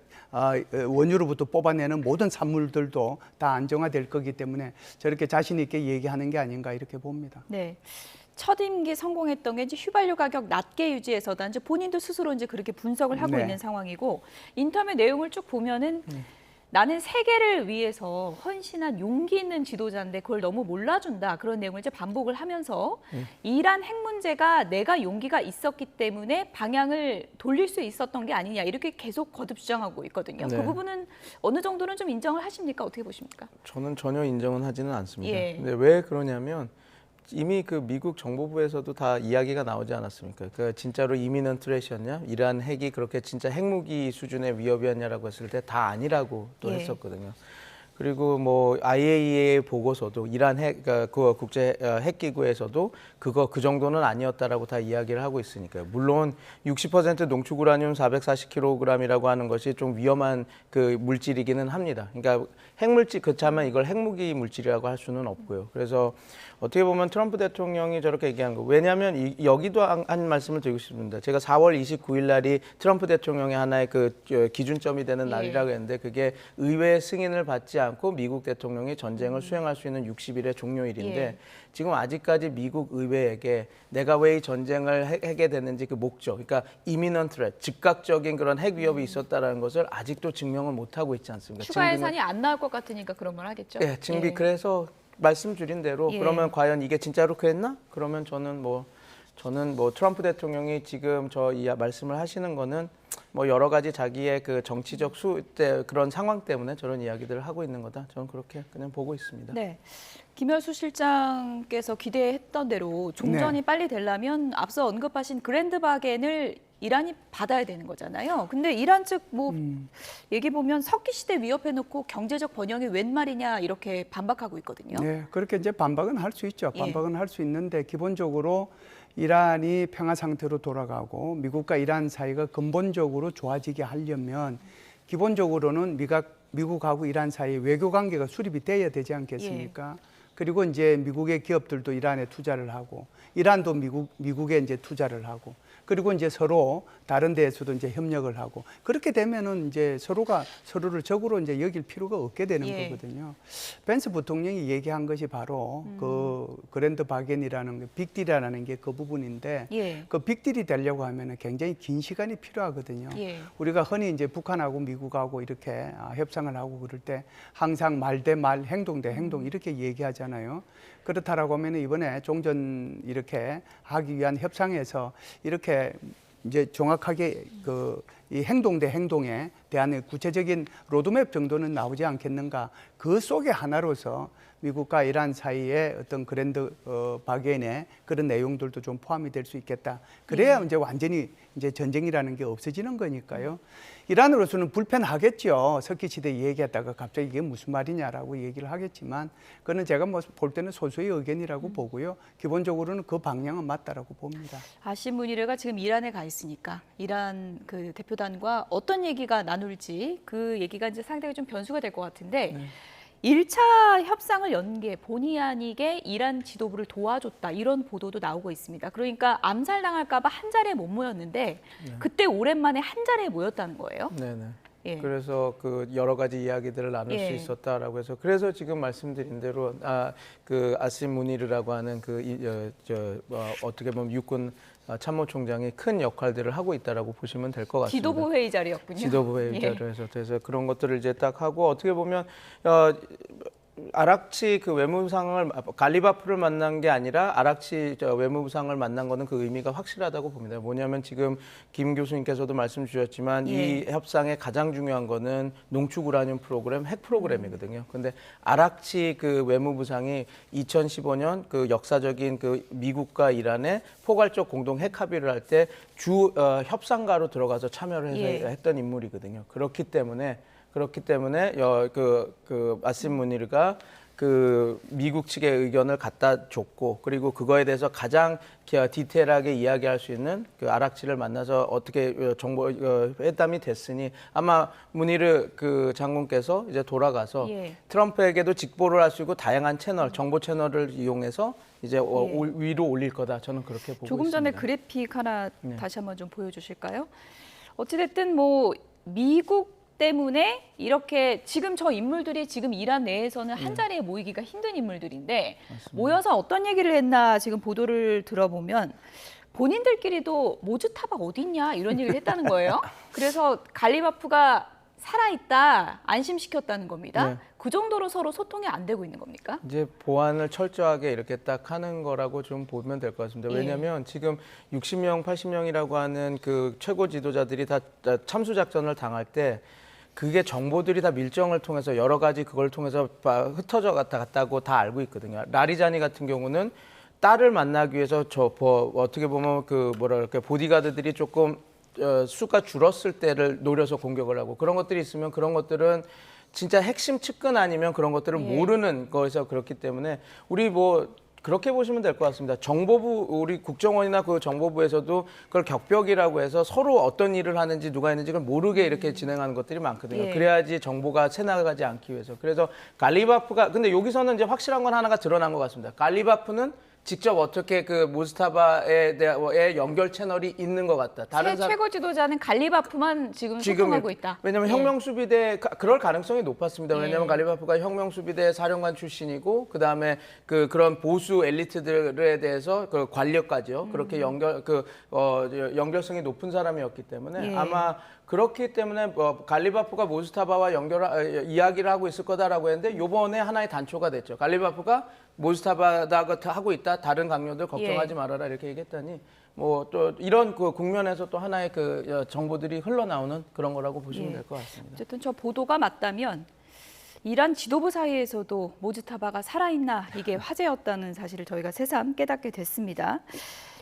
원유로부터 뽑아내는 모든 산물들도 다 안정화될 거기 때문에 저렇게 자신 있게 얘기하는 게 아닌가 이렇게 봅니다. 네. 첫 임기 성공했던 게 이제 휘발유 가격 낮게 유지해서다. 이제 본인도 스스로 이제 그렇게 분석을 하고 네. 있는 상황이고 인터뷰 내용을 쭉 보면은 나는 세계를 위해서 헌신한 용기 있는 지도자인데 그걸 너무 몰라준다. 그런 내용을 이제 반복을 하면서 이란 핵 문제가 내가 용기가 있었기 때문에 방향을 돌릴 수 있었던 게 아니냐 이렇게 계속 거듭 주장하고 있거든요. 네. 그 부분은 어느 정도는 좀 인정을 하십니까? 어떻게 보십니까? 저는 전혀 인정은 하지는 않습니다. 예. 근데 왜 그러냐면 이미 그 미국 정보부에서도 다 이야기가 나오지 않았습니까? 그 진짜로 이미넌트 트레트였냐? 이란 핵이 그렇게 진짜 핵무기 수준의 위협이었냐라고 했을 때 다 아니라고 또 예. 했었거든요. 그리고 뭐 IAEA 보고서도 이란 핵 그 국제 핵기구에서도 그 정도는 아니었다라고 다 이야기를 하고 있으니까요. 물론 60% 농축 우라늄 440kg이라고 하는 것이 좀 위험한 그 물질이기는 합니다. 그러니까 핵물질 그렇다면 이걸 핵무기 물질이라고 할 수는 없고요. 그래서 어떻게 보면 트럼프 대통령이 저렇게 얘기한 거. 왜냐하면 여기도 한 말씀을 드리고 싶습니다. 제가 4월 29일 날이 트럼프 대통령의 하나의 그 기준점이 되는 날이라고 했는데 그게 의회 승인을 받지 않고 미국 대통령이 전쟁을 수행할 수 있는 60일의 종료일인데 지금 아직까지 미국 의회에게 내가 왜 이 전쟁을 하게 됐는지 그 목적, 그러니까 이미넌트 트레트, 즉각적인 그런 핵 위협이 있었다라는 것을 아직도 증명을 못 하고 있지 않습니까? 추가 예산이 안 나올 것 같으니까 그런 걸 하겠죠. 예, 증비 그래서 말씀 드린 대로 그러면 과연 이게 진짜로 그랬나? 그러면 저는 뭐 트럼프 대통령이 지금 이 말씀을 하시는 거는 뭐 여러 가지 자기의 그 정치적 그런 상황 때문에 저런 이야기들을 하고 있는 거다. 저는 그렇게 그냥 보고 있습니다. 네. 김현수 실장께서 기대했던 대로 종전이 빨리 되려면 앞서 언급하신 그랜드 바겐을 이란이 받아야 되는 거잖아요. 근데 이란 측 뭐 얘기 보면 석기 시대 위협해놓고 경제적 번영이 웬 말이냐 이렇게 반박하고 있거든요. 네, 그렇게 이제 반박은 할 수 있죠. 반박은 할 수 있는데 기본적으로 이란이 평화 상태로 돌아가고 미국과 이란 사이가 근본적으로 좋아지게 하려면 기본적으로는 미국하고 이란 사이 외교 관계가 수립이 돼야 되지 않겠습니까? 그리고 이제 미국의 기업들도 이란에 투자를 하고 이란도 미국에 이제 투자를 하고 그리고 이제 서로 다른 데에서도 이제 협력을 하고 그렇게 되면은 이제 서로가 서로를 적으로 이제 여길 필요가 없게 되는 거거든요. 펜스 부통령이 얘기한 것이 바로 그 그랜드 바겐이라는 빅딜이라는 게 그 부분인데 그 빅딜이 되려고 하면은 굉장히 긴 시간이 필요하거든요. 우리가 흔히 이제 북한하고 미국하고 이렇게 협상을 하고 그럴 때 항상 말 대 말, 행동 대 행동 이렇게 얘기하잖아요. 그렇다라고 하면 이번에 종전 이렇게 하기 위한 협상에서 이렇게 이제 정확하게 이 행동 대 행동에 대한 구체적인 로드맵 정도는 나오지 않겠는가. 그 속의 하나로서 미국과 이란 사이의 어떤 그랜드 바겐의 그런 내용들도 좀 포함이 될 수 있겠다. 그래야 이제 완전히 이제 전쟁이라는 게 없어지는 거니까요. 이란으로서는 불편하겠죠. 석기 시대 얘기했다가 갑자기 이게 무슨 말이냐라고 얘기를 하겠지만 그거는 제가 뭐 볼 때는 소수의 의견이라고 보고요. 기본적으로는 그 방향은 맞다라고 봅니다. 아심 무니르가 지금 이란에 가 있으니까 이란 그 대표단과 어떤 얘기가 나눌지 그 얘기가 이제 상당히 좀 변수가 될 것 같은데 1차 협상을 연 게 본의 아니게 이란 지도부를 도와줬다 이런 보도도 나오고 있습니다. 그러니까 암살당할까 봐 한 자리에 못 모였는데 그때 오랜만에 한 자리에 모였다는 거예요. 네네. 그래서 그 여러 가지 이야기들을 나눌 수 있었다라고 해서 그래서 지금 말씀드린 대로 그 아심 무니르라고 하는 어떻게 보면 육군 참모총장이 큰 역할들을 하고 있다라고 보시면 될 것 같습니다. 지도부 회의 자리였군요. 지도부 회의 자리에서 그래서 그런 것들을 이제 딱 하고 어떻게 보면 아락치 그 외무상을 갈리바프를 만난 게 아니라 아락치 외무상을 만난 거는 그 의미가 확실하다고 봅니다. 뭐냐면 지금 김 교수님께서도 말씀 주셨지만 이 협상의 가장 중요한 거는 농축 우라늄 프로그램, 핵 프로그램이거든요. 근데 아락치 그 외무부상이 2015년 그 역사적인 그 미국과 이란의 포괄적 공동 핵 합의를 할 때 협상가로 들어가서 참여를 했던 인물이거든요. 그렇기 때문에 아심 무니르가 그 미국 측의 의견을 갖다 줬고 그리고 그거에 대해서 가장 디테일하게 이야기할 수 있는 그 아락치를 만나서 어떻게 정보 회담이 됐으니 아마 문희르 그 장군께서 이제 돌아가서 트럼프에게도 직보를 할 수 있고 다양한 채널, 정보 채널을 이용해서 이제 위로 올릴 거다. 저는 그렇게 보고 조금 있습니다. 전에 그래픽 하나 다시 한번 좀 보여주실까요? 어찌됐든 뭐 미국 때문에 이렇게 지금 저 인물들이 지금 이란 내에서는 한 자리에 모이기가 힘든 인물들인데 모여서 어떤 얘기를 했나 지금 보도를 들어보면 본인들끼리도 모즈타바 어딨냐 이런 얘기를 했다는 거예요. 그래서 갈리바프가 살아있다, 안심시켰다는 겁니다. 네. 그 정도로 서로 소통이 안 되고 있는 겁니까? 이제 보안을 철저하게 이렇게 딱 하는 거라고 좀 보면 될 것 같습니다. 왜냐하면 지금 60명, 80명이라고 하는 그 최고 지도자들이 다 참수 작전을 당할 때 그게 정보들이 다 밀정을 통해서 여러 가지 그걸 통해서 흩어져 갔다고 다 알고 있거든요. 라리자니 같은 경우는 딸을 만나기 위해서 어떻게 보면 그 뭐랄까 보디가드들이 조금 수가 줄었을 때를 노려서 공격을 하고 그런 것들이 있으면 그런 것들은 진짜 핵심 측근 아니면 그런 것들을 모르는 거에서 그렇기 때문에 우리 뭐 그렇게 보시면 될 것 같습니다. 정보부, 우리 국정원이나 그 정보부에서도 그걸 격벽이라고 해서 서로 어떤 일을 하는지 누가 했는지 그걸 모르게 이렇게 진행하는 것들이 많거든요. 그래야지 정보가 새나가지 않기 위해서. 그래서 갈리바프가, 근데 여기서는 이제 확실한 건 하나가 드러난 것 같습니다. 갈리바프는 직접 어떻게 그 모스타바에 대한 연결 채널이 있는 것 같다. 다른 최고 지도자는 갈리바프만 지금 소통하고 있다. 왜냐하면 혁명수비대 그럴 가능성이 높았습니다. 왜냐하면 갈리바프가 혁명수비대 사령관 출신이고 그다음에 그런 보수 엘리트들에 대해서 그 관력까지요. 그렇게 연결성이 높은 사람이었기 때문에 아마 그렇기 때문에 갈리바프가 모스타바와 이야기를 하고 있을 거다라고 했는데 이번에 하나의 단초가 됐죠. 갈리바프가 모스타바가 하고 있다. 다른 강요들 걱정하지 말아라 이렇게 얘기했더니 뭐 또 이런 그 국면에서 또 하나의 그 정보들이 흘러나오는 그런 거라고 보시면 될 것 같습니다. 어쨌든 저 보도가 맞다면 이란 지도부 사이에서도 모즈타바가 살아있나 이게 화제였다는 사실을 저희가 새삼 깨닫게 됐습니다.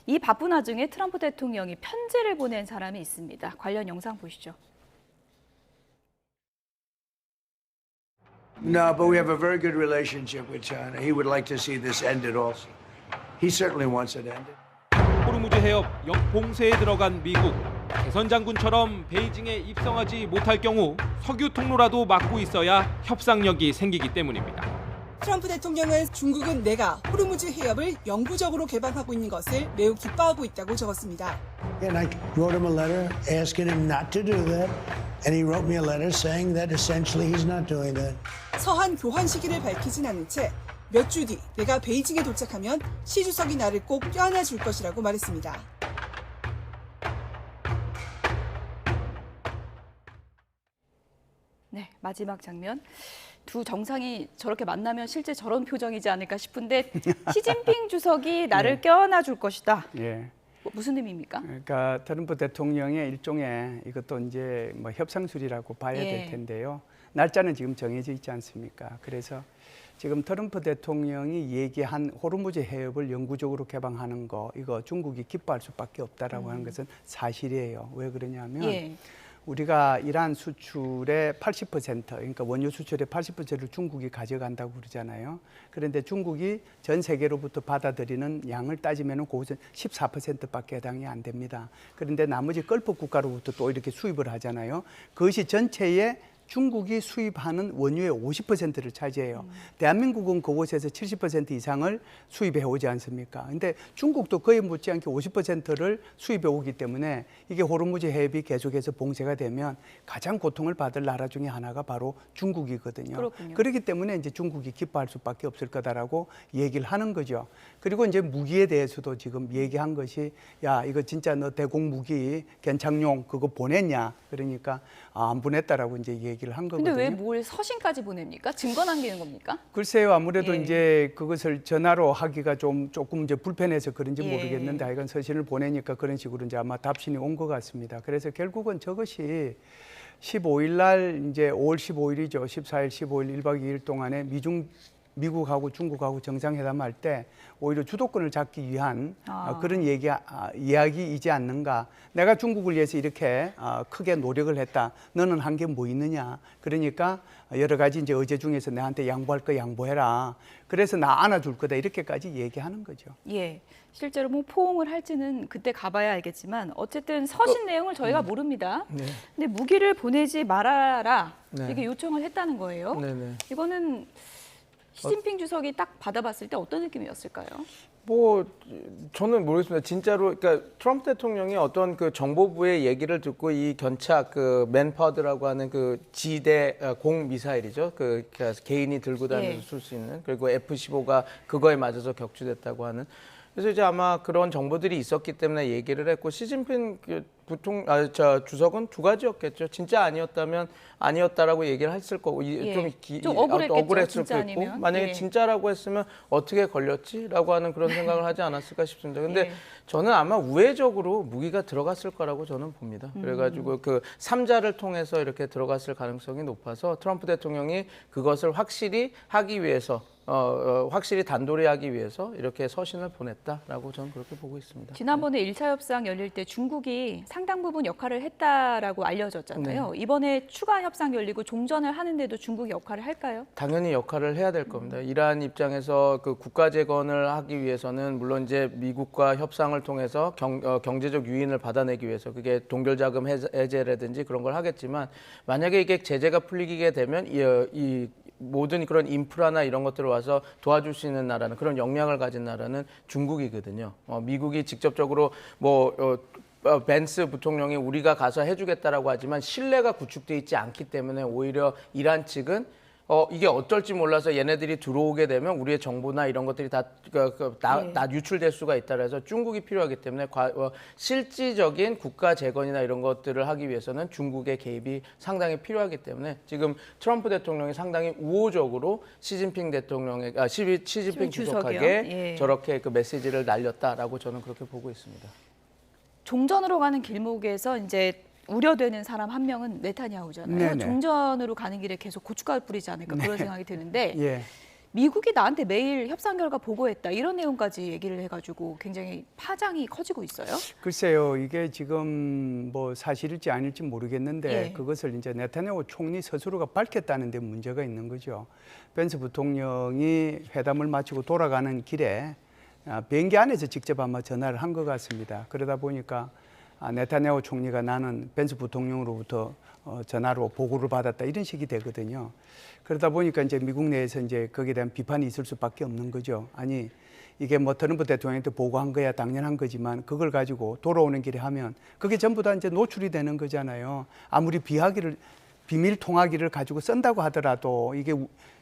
이 바쁜 와중에 트럼프 대통령이 편지를 보낸 사람이 있습니다. 관련 영상 보시죠. No, but we have a very good relationship with China. He would like to see this ended also. He certainly wants it ended. 호르무즈 해협 역봉쇄에 들어간 미국. 개선 장군처럼 베이징에 입성하지 못할 경우 석유 통로라도 막고 있어야 협상력이 생기기 때문입니다. 트럼프 대통령은 중국은 내가 호르무즈 해협을 영구적으로 개방하고 있는 것을 매우 기뻐하고 있다고 적었습니다. And I wrote him a letter asking him not to do that. And he wrote me a letter saying that essentially he's not doing that. 서한 교환 시기를 밝히진 않은 채 몇 주 뒤 내가 베이징에 도착하면 시 주석이 나를 꼭 껴안아 줄 것이라고 말했습니다. 네, 마지막 장면. 두 정상이 저렇게 만나면 실제 저런 표정이지 않을까 싶은데 시진핑 주석이 나를 껴안아 줄 것이다. 무슨 의미입니까? 그러니까 트럼프 대통령의 일종의 이것도 이제 뭐 협상술이라고 봐야 될 텐데요. 날짜는 지금 정해져 있지 않습니까? 그래서 지금 트럼프 대통령이 얘기한 호르무즈 해협을 영구적으로 개방하는 거 이거 중국이 기뻐할 수밖에 없다라고 하는 것은 사실이에요. 왜 그러냐면 우리가 이란 수출의 80% 그러니까 원유 수출의 80%를 중국이 가져간다고 그러잖아요. 그런데 중국이 전 세계로부터 받아들이는 양을 따지면 그것은 14%밖에 해당이 안 됩니다. 그런데 나머지 걸프 국가로부터 또 이렇게 수입을 하잖아요. 그것이 전체의 중국이 수입하는 원유의 50%를 차지해요. 대한민국은 그곳에서 70% 이상을 수입해 오지 않습니까? 근데 중국도 거의 못지않게 50%를 수입해 오기 때문에 이게 호르무즈 해협이 계속해서 봉쇄가 되면 가장 고통을 받을 나라 중에 하나가 바로 중국이거든요. 그렇군요. 그렇기 때문에 이제 중국이 기뻐할 수밖에 없을 거다라고 얘기를 하는 거죠. 그리고 이제 무기에 대해서도 지금 얘기한 것이 야, 이거 진짜 너 대공 무기 괜찮용 그거 보냈냐? 그러니까 안 보냈다라고 이제 얘기를 한 거거든요. 근데 왜 뭘 서신까지 보냅니까? 증거 남기는 겁니까? 글쎄요, 아무래도 이제 그것을 전화로 하기가 조금 이제 불편해서 그런지 모르겠는데 하여간 서신을 보내니까 그런 식으로 이제 아마 답신이 온 것 같습니다. 그래서 결국은 저것이 15일 날 이제 5월 15일이죠. 14일, 15일 1박 2일 동안에 미국하고 중국하고 정상회담할 때 오히려 주도권을 잡기 위한 그런 이야기이지 않는가. 내가 중국을 위해서 이렇게 크게 노력을 했다. 너는 한 게 뭐 있느냐. 그러니까 여러 가지 이제 의제 중에서 내한테 양보할 거 양보해라. 그래서 나 안아줄 거다. 이렇게까지 얘기하는 거죠. 예. 실제로 뭐 포옹을 할지는 그때 가봐야 알겠지만 어쨌든 서신 내용을 저희가 모릅니다. 네. 근데 무기를 보내지 말아라 네. 이렇게 요청을 했다는 거예요. 네네. 이거는 시진핑 주석이 딱 받아봤을 때 어떤 느낌이었을까요? 뭐 저는 모르겠습니다. 진짜로 그러니까 트럼프 대통령이 어떤 그 정보부의 얘기를 듣고 이 견착 그 맨파드라고 하는 그 지대 공 미사일이죠. 그 개인이 들고 다니면서 쏠 수 있는 그리고 F-15가 그거에 맞아서 격추됐다고 하는. 그래서 이제 아마 그런 정보들이 있었기 때문에 얘기를 했고 시진핑 주석은 두 가지였겠죠. 진짜 아니었다면 아니었다라고 얘기를 했을 거고 좀 억울했겠죠, 억울했을 거고 만약에 진짜라고 했으면 어떻게 걸렸지라고 하는 그런 생각을 하지 않았을까 싶습니다. 근데 저는 아마 우회적으로 무기가 들어갔을 거라고 저는 봅니다. 그래가지고 그 3자를 통해서 이렇게 들어갔을 가능성이 높아서 트럼프 대통령이 그것을 확실히 하기 위해서 확실히 단도리 하기 위해서 이렇게 서신을 보냈다라고 저는 그렇게 보고 있습니다. 지난번에 1차 협상 열릴 때 중국이 상당 부분 역할을 했다라고 알려졌잖아요. 네. 이번에 추가 협상 열리고 종전을 하는데도 중국이 역할을 할까요? 당연히 역할을 해야 될 겁니다. 이란 입장에서 그 국가 재건을 하기 위해서는 물론 이제 미국과 협상을 통해서 경제적 유인을 받아내기 위해서 그게 동결자금 해제라든지 그런 걸 하겠지만 만약에 이게 제재가 풀리게 되면 이 모든 그런 인프라나 이런 것들을 와서 도와줄 수 있는 나라는 그런 역량을 가진 나라는 중국이거든요. 미국이 직접적으로 벤스 부통령이 우리가 가서 해주겠다라고 하지만 신뢰가 구축돼 있지 않기 때문에 오히려 이란 측은 이게 어떨지 몰라서 얘네들이 들어오게 되면 우리의 정보나 이런 것들이 다 유출될 수가 있다 그래서 중국이 필요하기 때문에 실질적인 국가 재건이나 이런 것들을 하기 위해서는 중국의 개입이 상당히 필요하기 때문에 지금 트럼프 대통령이 상당히 우호적으로 시진핑 주석에게 저렇게 그 메시지를 날렸다라고 저는 그렇게 보고 있습니다. 종전으로 가는 길목에서 이제 우려되는 사람 한 명은 네타냐후잖아요. 네네. 종전으로 가는 길에 계속 고춧가루 뿌리지 않을까 그런 생각이 드는데 예. 미국이 나한테 매일 협상 결과 보고했다 이런 내용까지 얘기를 해가지고 굉장히 파장이 커지고 있어요. 글쎄요, 이게 지금 뭐 사실일지 아닐지 모르겠는데 그것을 이제 네타냐후 총리 스스로가 밝혔다는 데 문제가 있는 거죠. 벤스 부통령이 회담을 마치고 돌아가는 길에 비행기 안에서 직접 아마 전화를 한 것 같습니다. 그러다 보니까 네타냐후 총리가 나는 벤스 부통령으로부터 전화로 보고를 받았다 이런 식이 되거든요. 그러다 보니까 이제 미국 내에서 이제 거기에 대한 비판이 있을 수밖에 없는 거죠. 아니 이게 뭐 트럼프 대통령한테 보고한 거야 당연한 거지만 그걸 가지고 돌아오는 길에 하면 그게 전부 다 이제 노출이 되는 거잖아요. 아무리 비밀 통화기를 가지고 쓴다고 하더라도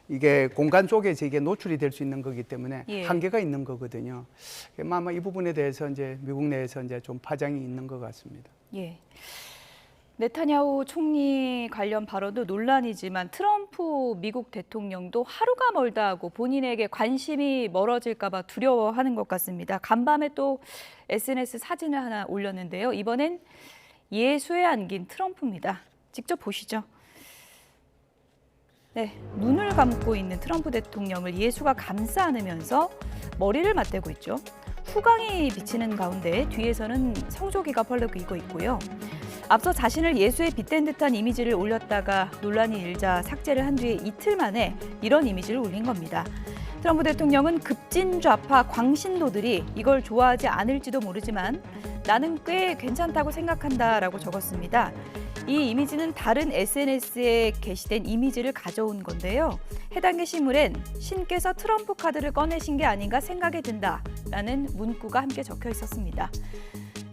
이게 공간 속에서 이게 노출이 될 수 있는 거기 때문에 한계가 있는 거거든요. 아마 이 부분에 대해서 이제 미국 내에서 이제 좀 파장이 있는 것 같습니다. 예. 네타냐후 총리 관련 발언도 논란이지만 트럼프 미국 대통령도 하루가 멀다 하고 본인에게 관심이 멀어질까 봐 두려워하는 것 같습니다. 간밤에 또 SNS 사진을 하나 올렸는데요. 이번엔 예수에 안긴 트럼프입니다. 직접 보시죠. 네, 눈을 감고 있는 트럼프 대통령을 예수가 감싸 안으면서 머리를 맞대고 있죠. 후광이 비치는 가운데 뒤에서는 성조기가 펄럭이고 있고요. 앞서 자신을 예수에 빗댄 듯한 이미지를 올렸다가 논란이 일자 삭제를 한 뒤에 이틀 만에 이런 이미지를 올린 겁니다. 트럼프 대통령은 급진 좌파 광신도들이 이걸 좋아하지 않을지도 모르지만 나는 꽤 괜찮다고 생각한다라고 적었습니다. 이 이미지는 다른 SNS에 게시된 이미지를 가져온 건데요. 해당 게시물엔 신께서 트럼프 카드를 꺼내신 게 아닌가 생각이 든다라는 문구가 함께 적혀 있었습니다.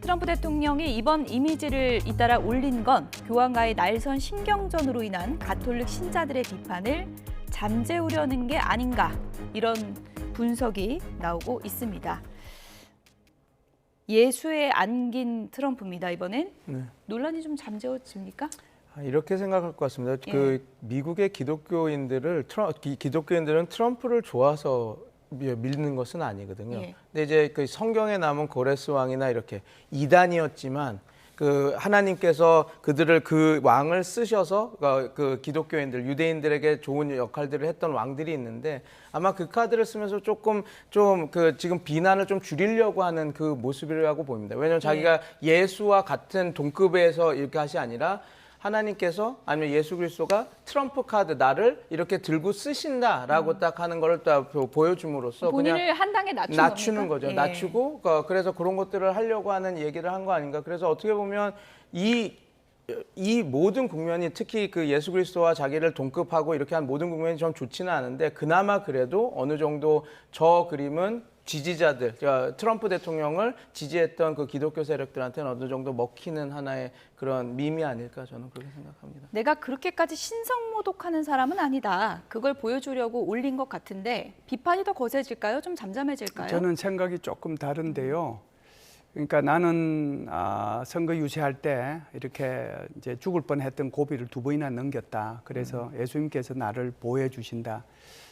트럼프 대통령이 이번 이미지를 잇따라 올린 건 교황과의 날선 신경전으로 인한 가톨릭 신자들의 비판을 잠재우려는 게 아닌가 이런 분석이 나오고 있습니다. 예수에 안긴 트럼프입니다. 이번엔 논란이 좀 잠재워집니까? 이렇게 생각할 것 같습니다. 그 미국의 기독교인들은 트럼프를 좋아서 믿는 것은 아니거든요. 근데 이제 그 성경에 남은 고레스 왕이나 이렇게 이단이었지만 그 하나님께서 그들을 그 왕을 쓰셔서 그 기독교인들, 유대인들에게 좋은 역할들을 했던 왕들이 있는데 아마 그 카드를 쓰면서 조금 좀 그 지금 비난을 좀 줄이려고 하는 그 모습이라고 보입니다. 왜냐하면 자기가 예수와 같은 동급에서 이렇게 하시 아니라 하나님께서 아니면 예수 그리스도가 트럼프 카드 나를 이렇게 들고 쓰신다라고 딱 하는 걸 딱 보여줌으로써 본인을 그냥 한 단계 낮추는 거죠. 예. 낮추고 그래서 그런 것들을 하려고 하는 얘기를 한 거 아닌가. 그래서 어떻게 보면 이 모든 국면이 특히 그 예수 그리스도와 자기를 동급하고 이렇게 한 모든 국면이 좀 좋지는 않은데 그나마 그래도 어느 정도 저 그림은 지지자들, 트럼프 대통령을 지지했던 그 기독교 세력들한테는 어느 정도 먹히는 하나의 그런 밈이 아닐까 저는 그렇게 생각합니다. 내가 그렇게까지 신성모독하는 사람은 아니다. 그걸 보여주려고 올린 것 같은데 비판이 더 거세질까요? 좀 잠잠해질까요? 저는 생각이 조금 다른데요. 그러니까 나는 선거 유세할 때 이렇게 이제 죽을 뻔했던 고비를 2번이나 넘겼다. 그래서 예수님께서 나를 보호해 주신다.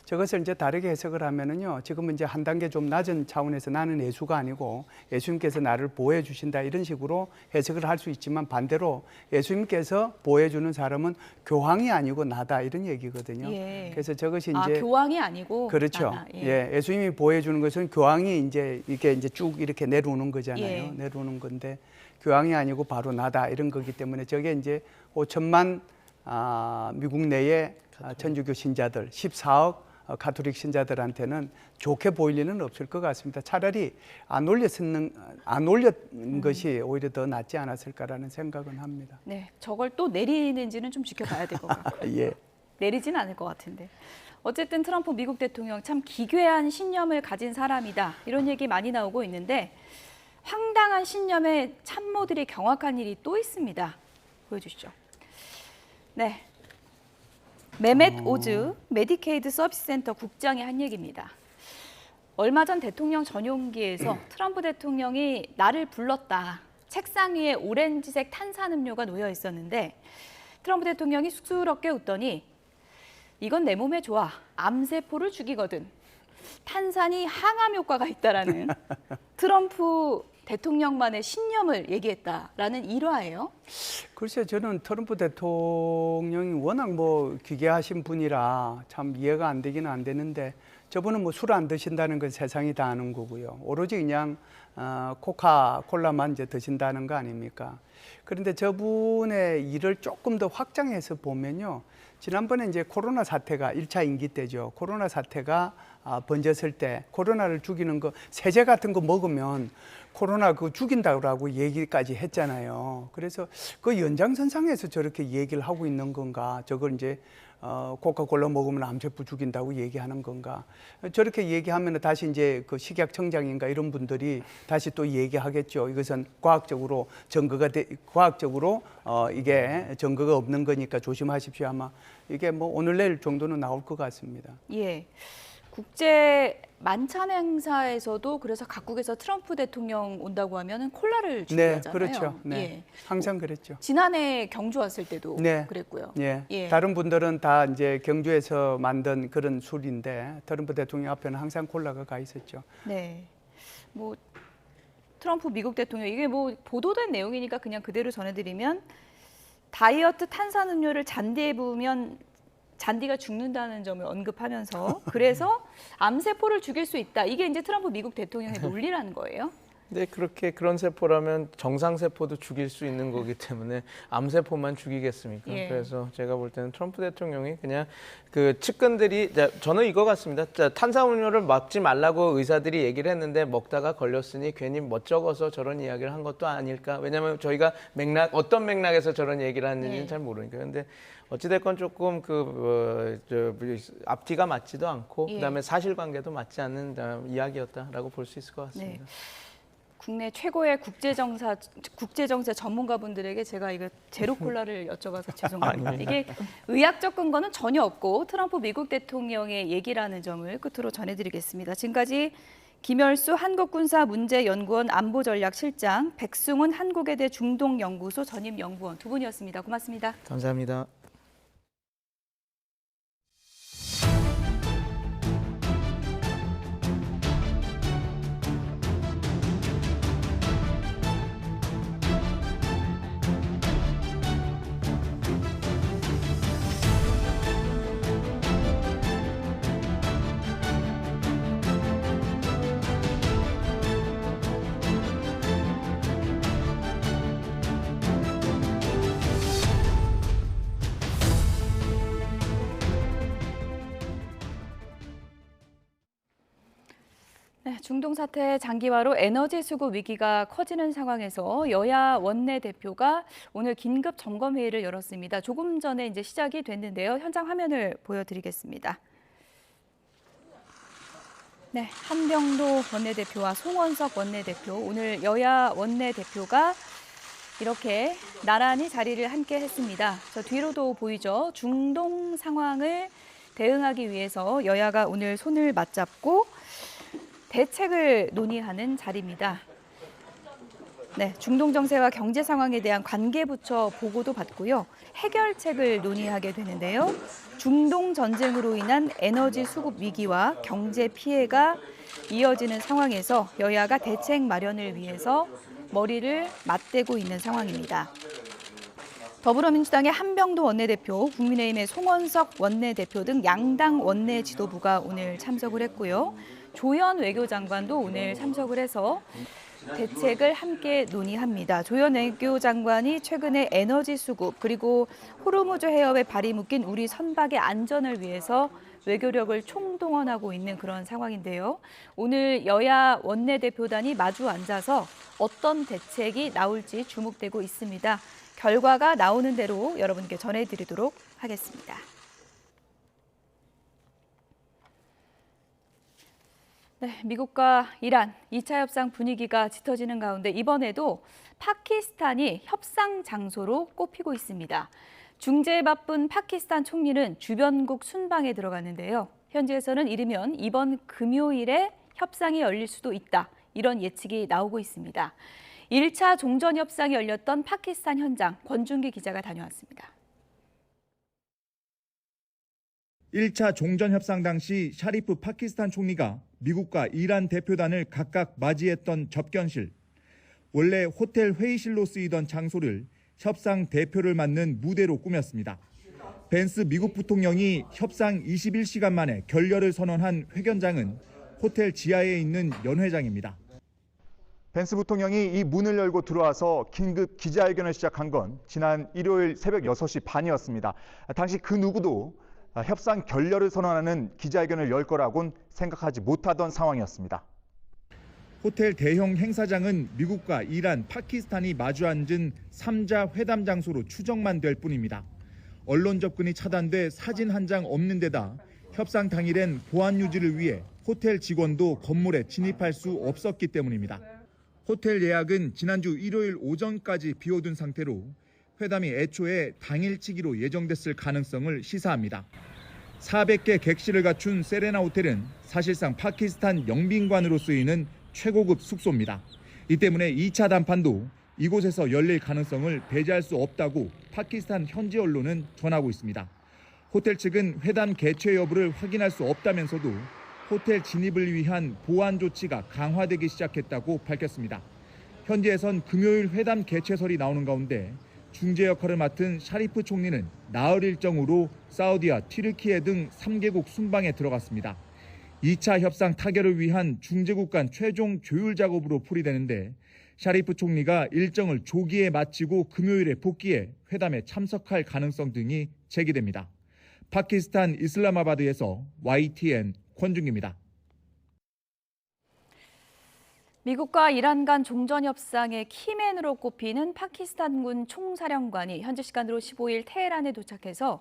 저것을 이제 다르게 해석을 하면은요. 지금은 이제 한 단계 좀 낮은 차원에서 나는 예수가 아니고 예수님께서 나를 보호해 주신다 이런 식으로 해석을 할 수 있지만 반대로 예수님께서 보호해 주는 사람은 교황이 아니고 나다 이런 얘기거든요. 예. 그래서 저것이 이제 교황이 아니고 그렇죠. 나다. 예. 예수님이 보호해 주는 것은 교황이 이제 이게 이제 쭉 이렇게 내려오는 거잖아요. 예. 내려오는 건데 교황이 아니고 바로 나다 이런 거기 때문에 저게 이제 5천만 미국 내의 천주교 신자들 14억 가톨릭 신자들한테는 좋게 보일 리는 없을 것 같습니다. 차라리 안 올렸는 것이 오히려 더 낫지 않았을까라는 생각은 합니다. 네, 저걸 또 내리는지는 좀 지켜봐야 될 것 같고요. 예. 내리진 않을 것 같은데. 어쨌든 트럼프 미국 대통령 참 기괴한 신념을 가진 사람이다. 이런 얘기 많이 나오고 있는데 황당한 신념의 참모들이 경악한 일이 또 있습니다. 보여주시죠. 네. 메멧 오즈 메디케이드 서비스 센터 국장이 한 얘기입니다. 얼마 전 대통령 전용기에서 트럼프 대통령이 나를 불렀다. 책상 위에 오렌지색 탄산음료가 놓여 있었는데 트럼프 대통령이 쑥스럽게 웃더니 이건 내 몸에 좋아. 암세포를 죽이거든. 탄산이 항암 효과가 있다라는 트럼프 대통령만의 신념을 얘기했다라는 일화예요. 글쎄요, 저는 트럼프 대통령이 워낙 뭐 기괴하신 분이라 참 이해가 안 되기는 안 되는데 저분은 뭐 술 안 드신다는 건 세상이 다 아는 거고요. 오로지 그냥 코카콜라만 이제 드신다는 거 아닙니까? 그런데 저분의 일을 조금 더 확장해서 보면요. 지난번에 이제 코로나 사태가 1차 임기 때죠. 코로나 사태가 번졌을 때 코로나를 죽이는 거 세제 같은 거 먹으면 코로나 그거 죽인다고 얘기까지 했잖아요. 그래서 그 연장선상에서 저렇게 얘기를 하고 있는 건가? 저걸 이제 코카콜라 먹으면 암세포 죽인다고 얘기하는 건가? 저렇게 얘기하면 다시 이제 그 식약청장인가 이런 분들이 다시 또 얘기하겠죠. 이것은 과학적으로 과학적으로 이게 증거가 없는 거니까 조심하십시오. 아마 이게 뭐 오늘 내일 정도는 나올 것 같습니다. 예. 국제 만찬 행사에서도 그래서 각국에서 트럼프 대통령 온다고 하면은 콜라를 준비하잖아요. 네, 그렇죠. 네, 예. 항상 그랬죠. 지난해 경주 왔을 때도 네. 그랬고요. 예. 예. 다른 분들은 다 이제 경주에서 만든 그런 술인데 트럼프 대통령 앞에는 항상 콜라가 가 있었죠. 네. 뭐 트럼프 미국 대통령 이게 뭐 보도된 내용이니까 그냥 그대로 전해드리면 다이어트 탄산음료를 잔디에 부으면 잔디가 죽는다는 점을 언급하면서 그래서 암세포를 죽일 수 있다. 이게 이제 트럼프 미국 대통령의 논리라는 거예요. 네, 그런 세포라면 정상 세포도 죽일 수 있는 거기 때문에 암세포만 죽이겠습니까? 예. 그래서 제가 볼 때는 트럼프 대통령이 그냥 그 측근들이 저는 이거 같습니다. 탄산음료를 먹지 말라고 의사들이 얘기를 했는데 먹다가 걸렸으니 괜히 멋쩍어서 저런 이야기를 한 것도 아닐까? 왜냐하면 저희가 어떤 맥락에서 저런 얘기를 하는지는 잘 모르니까. 그런데 어찌됐건 조금 앞뒤가 맞지도 않고 그다음에 사실관계도 맞지 않는 이야기였다라고 볼 수 있을 것 같습니다. 네. 국내 최고의 국제정세 전문가분들에게 제가 이거 제로 콜라를 여쭤봐서 죄송합니다. 이게 의학적 근거는 전혀 없고 트럼프 미국 대통령의 얘기라는 점을 끝으로 전해드리겠습니다. 지금까지 김열수 한국군사문제연구원 안보전략실장, 백승훈 한국외대 중동연구소 전임연구원 두 분이었습니다. 고맙습니다. 감사합니다. 네, 중동 사태 장기화로 에너지 수급 위기가 커지는 상황에서 여야 원내대표가 오늘 긴급 점검 회의를 열었습니다. 조금 전에 이제 시작이 됐는데요. 현장 화면을 보여드리겠습니다. 네, 한병도 원내대표와 송원석 원내대표, 오늘 여야 원내대표가 이렇게 나란히 자리를 함께 했습니다. 저 뒤로도 보이죠? 중동 상황을 대응하기 위해서 여야가 오늘 손을 맞잡고 대책을 논의하는 자리입니다. 네, 중동 정세와 경제 상황에 대한 관계부처 보고도 받고요. 해결책을 논의하게 되는데요. 중동 전쟁으로 인한 에너지 수급 위기와 경제 피해가 이어지는 상황에서 여야가 대책 마련을 위해서 머리를 맞대고 있는 상황입니다. 더불어민주당의 한병도 원내대표, 국민의힘의 송원석 원내대표 등 양당 원내 지도부가 오늘 참석을 했고요. 조현 외교장관도 오늘 참석을 해서 대책을 함께 논의합니다. 조현 외교장관이 최근에 에너지 수급 그리고 호르무즈 해협에 발이 묶인 우리 선박의 안전을 위해서 외교력을 총동원하고 있는 그런 상황인데요. 오늘 여야 원내대표단이 마주 앉아서 어떤 대책이 나올지 주목되고 있습니다. 결과가 나오는 대로 여러분께 전해드리도록 하겠습니다. 네, 미국과 이란 2차 협상 분위기가 짙어지는 가운데 이번에도 파키스탄이 협상 장소로 꼽히고 있습니다. 중재에 바쁜 파키스탄 총리는 주변국 순방에 들어갔는데요. 현지에서는 이르면 이번 금요일에 협상이 열릴 수도 있다. 이런 예측이 나오고 있습니다. 1차 종전 협상이 열렸던 파키스탄 현장, 권준기 기자가 다녀왔습니다. 1차 종전 협상 당시 샤리프 파키스탄 총리가 미국과 이란 대표단을 각각 맞이했던 접견실. 원래 호텔 회의실로 쓰이던 장소를 협상 대표를 맡는 무대로 꾸몄습니다. 벤스 미국 부통령이 협상 21시간 만에 결렬을 선언한 회견장은 호텔 지하에 있는 연회장입니다. 벤스 부통령이 이 문을 열고 들어와서 긴급 기자회견을 시작한 건 지난 일요일 새벽 6시 반이었습니다. 당시 그 누구도 협상 결렬을 선언하는 기자회견을 열 거라고는 생각하지 못하던 상황이었습니다. 호텔 대형 행사장은 미국과 이란, 파키스탄이 마주 앉은 3자 회담 장소로 추정만 될 뿐입니다. 언론 접근이 차단돼 사진 한 장 없는 데다 협상 당일엔 보안 유지를 위해 호텔 직원도 건물에 진입할 수 없었기 때문입니다. 호텔 예약은 지난주 일요일 오전까지 비워둔 상태로 회담이 애초에 당일치기로 예정됐을 가능성을 시사합니다. 400개 객실을 갖춘 세레나 호텔은 사실상 파키스탄 영빈관으로 쓰이는 최고급 숙소입니다. 이 때문에 2차談판도 이곳에서 열릴 가능성을 배제할 수 없다고 파키스탄 현지 언론은 전하고 있습니다. 호텔 측은 회담 개최 여부를 확인할 수 없다면서도 호텔 진입을 위한 보안 조치가 강화되기 시작했다고 밝혔습니다. 현지에선 금요일 회담 개최설이 나오는 가운데 중재 역할을 맡은 샤리프 총리는 나흘 일정으로 사우디와 튀르키예 등 3개국 순방에 들어갔습니다. 2차 협상 타결을 위한 중재국 간 최종 조율 작업으로 풀이되는데 샤리프 총리가 일정을 조기에 마치고 금요일에 복귀해 회담에 참석할 가능성 등이 제기됩니다. 파키스탄 이슬라마바드에서 YTN 권준기입니다. 미국과 이란 간 종전 협상의 키맨으로 꼽히는 파키스탄군 총사령관이 현지 시간으로 15일 테헤란에 도착해서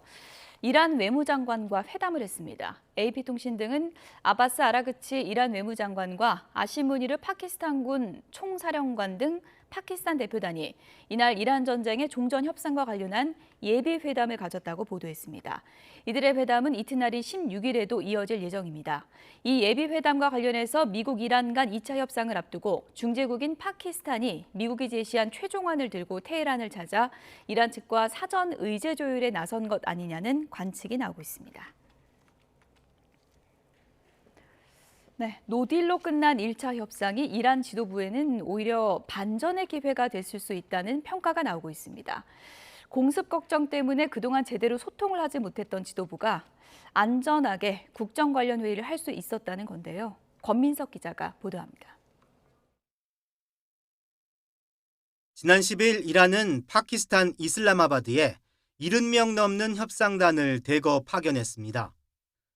이란 외무장관과 회담을 했습니다. AP통신 등은 아바스 아라그치 이란 외무장관과 아심 무니르 파키스탄군 총사령관 등 파키스탄 대표단이 이날 이란 전쟁의 종전 협상과 관련한 예비 회담을 가졌다고 보도했습니다. 이들의 회담은 이튿날인 16일에도 이어질 예정입니다. 이 예비 회담과 관련해서 미국, 이란 간 2차 협상을 앞두고 중재국인 파키스탄이 미국이 제시한 최종안을 들고 테헤란을 찾아 이란 측과 사전 의제 조율에 나선 것 아니냐는 관측이 나오고 있습니다. 네, 노딜로 끝난 1차 협상이 이란 지도부에는 오히려 반전의 기회가 됐을 수 있다는 평가가 나오고 있습니다. 공습 걱정 때문에 그동안 제대로 소통을 하지 못했던 지도부가 안전하게 국정 관련 회의를 할 수 있었다는 건데요. 권민석 기자가 보도합니다. 지난 10일 이란은 파키스탄 이슬라마바드에 70명 넘는 협상단을 대거 파견했습니다.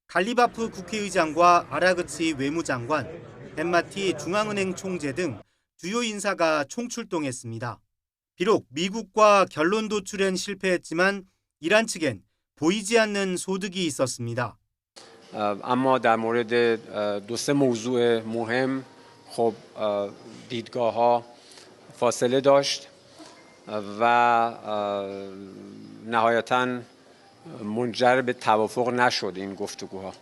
갈리바프 국회의장과 아라그치 외무장관, 벤마티 중앙은행 총재 등 주요 인사가 총출동했습니다. 비록 미국과 결론 도출엔 실패했지만 이란 측엔 보이지 않는 소득이 있었습니다. اما در مورد دو سه موضوع مهم خب دیدگاه‌ها فاصله داشت و نهایتاً منجر به توافق نشد این گفتگوها.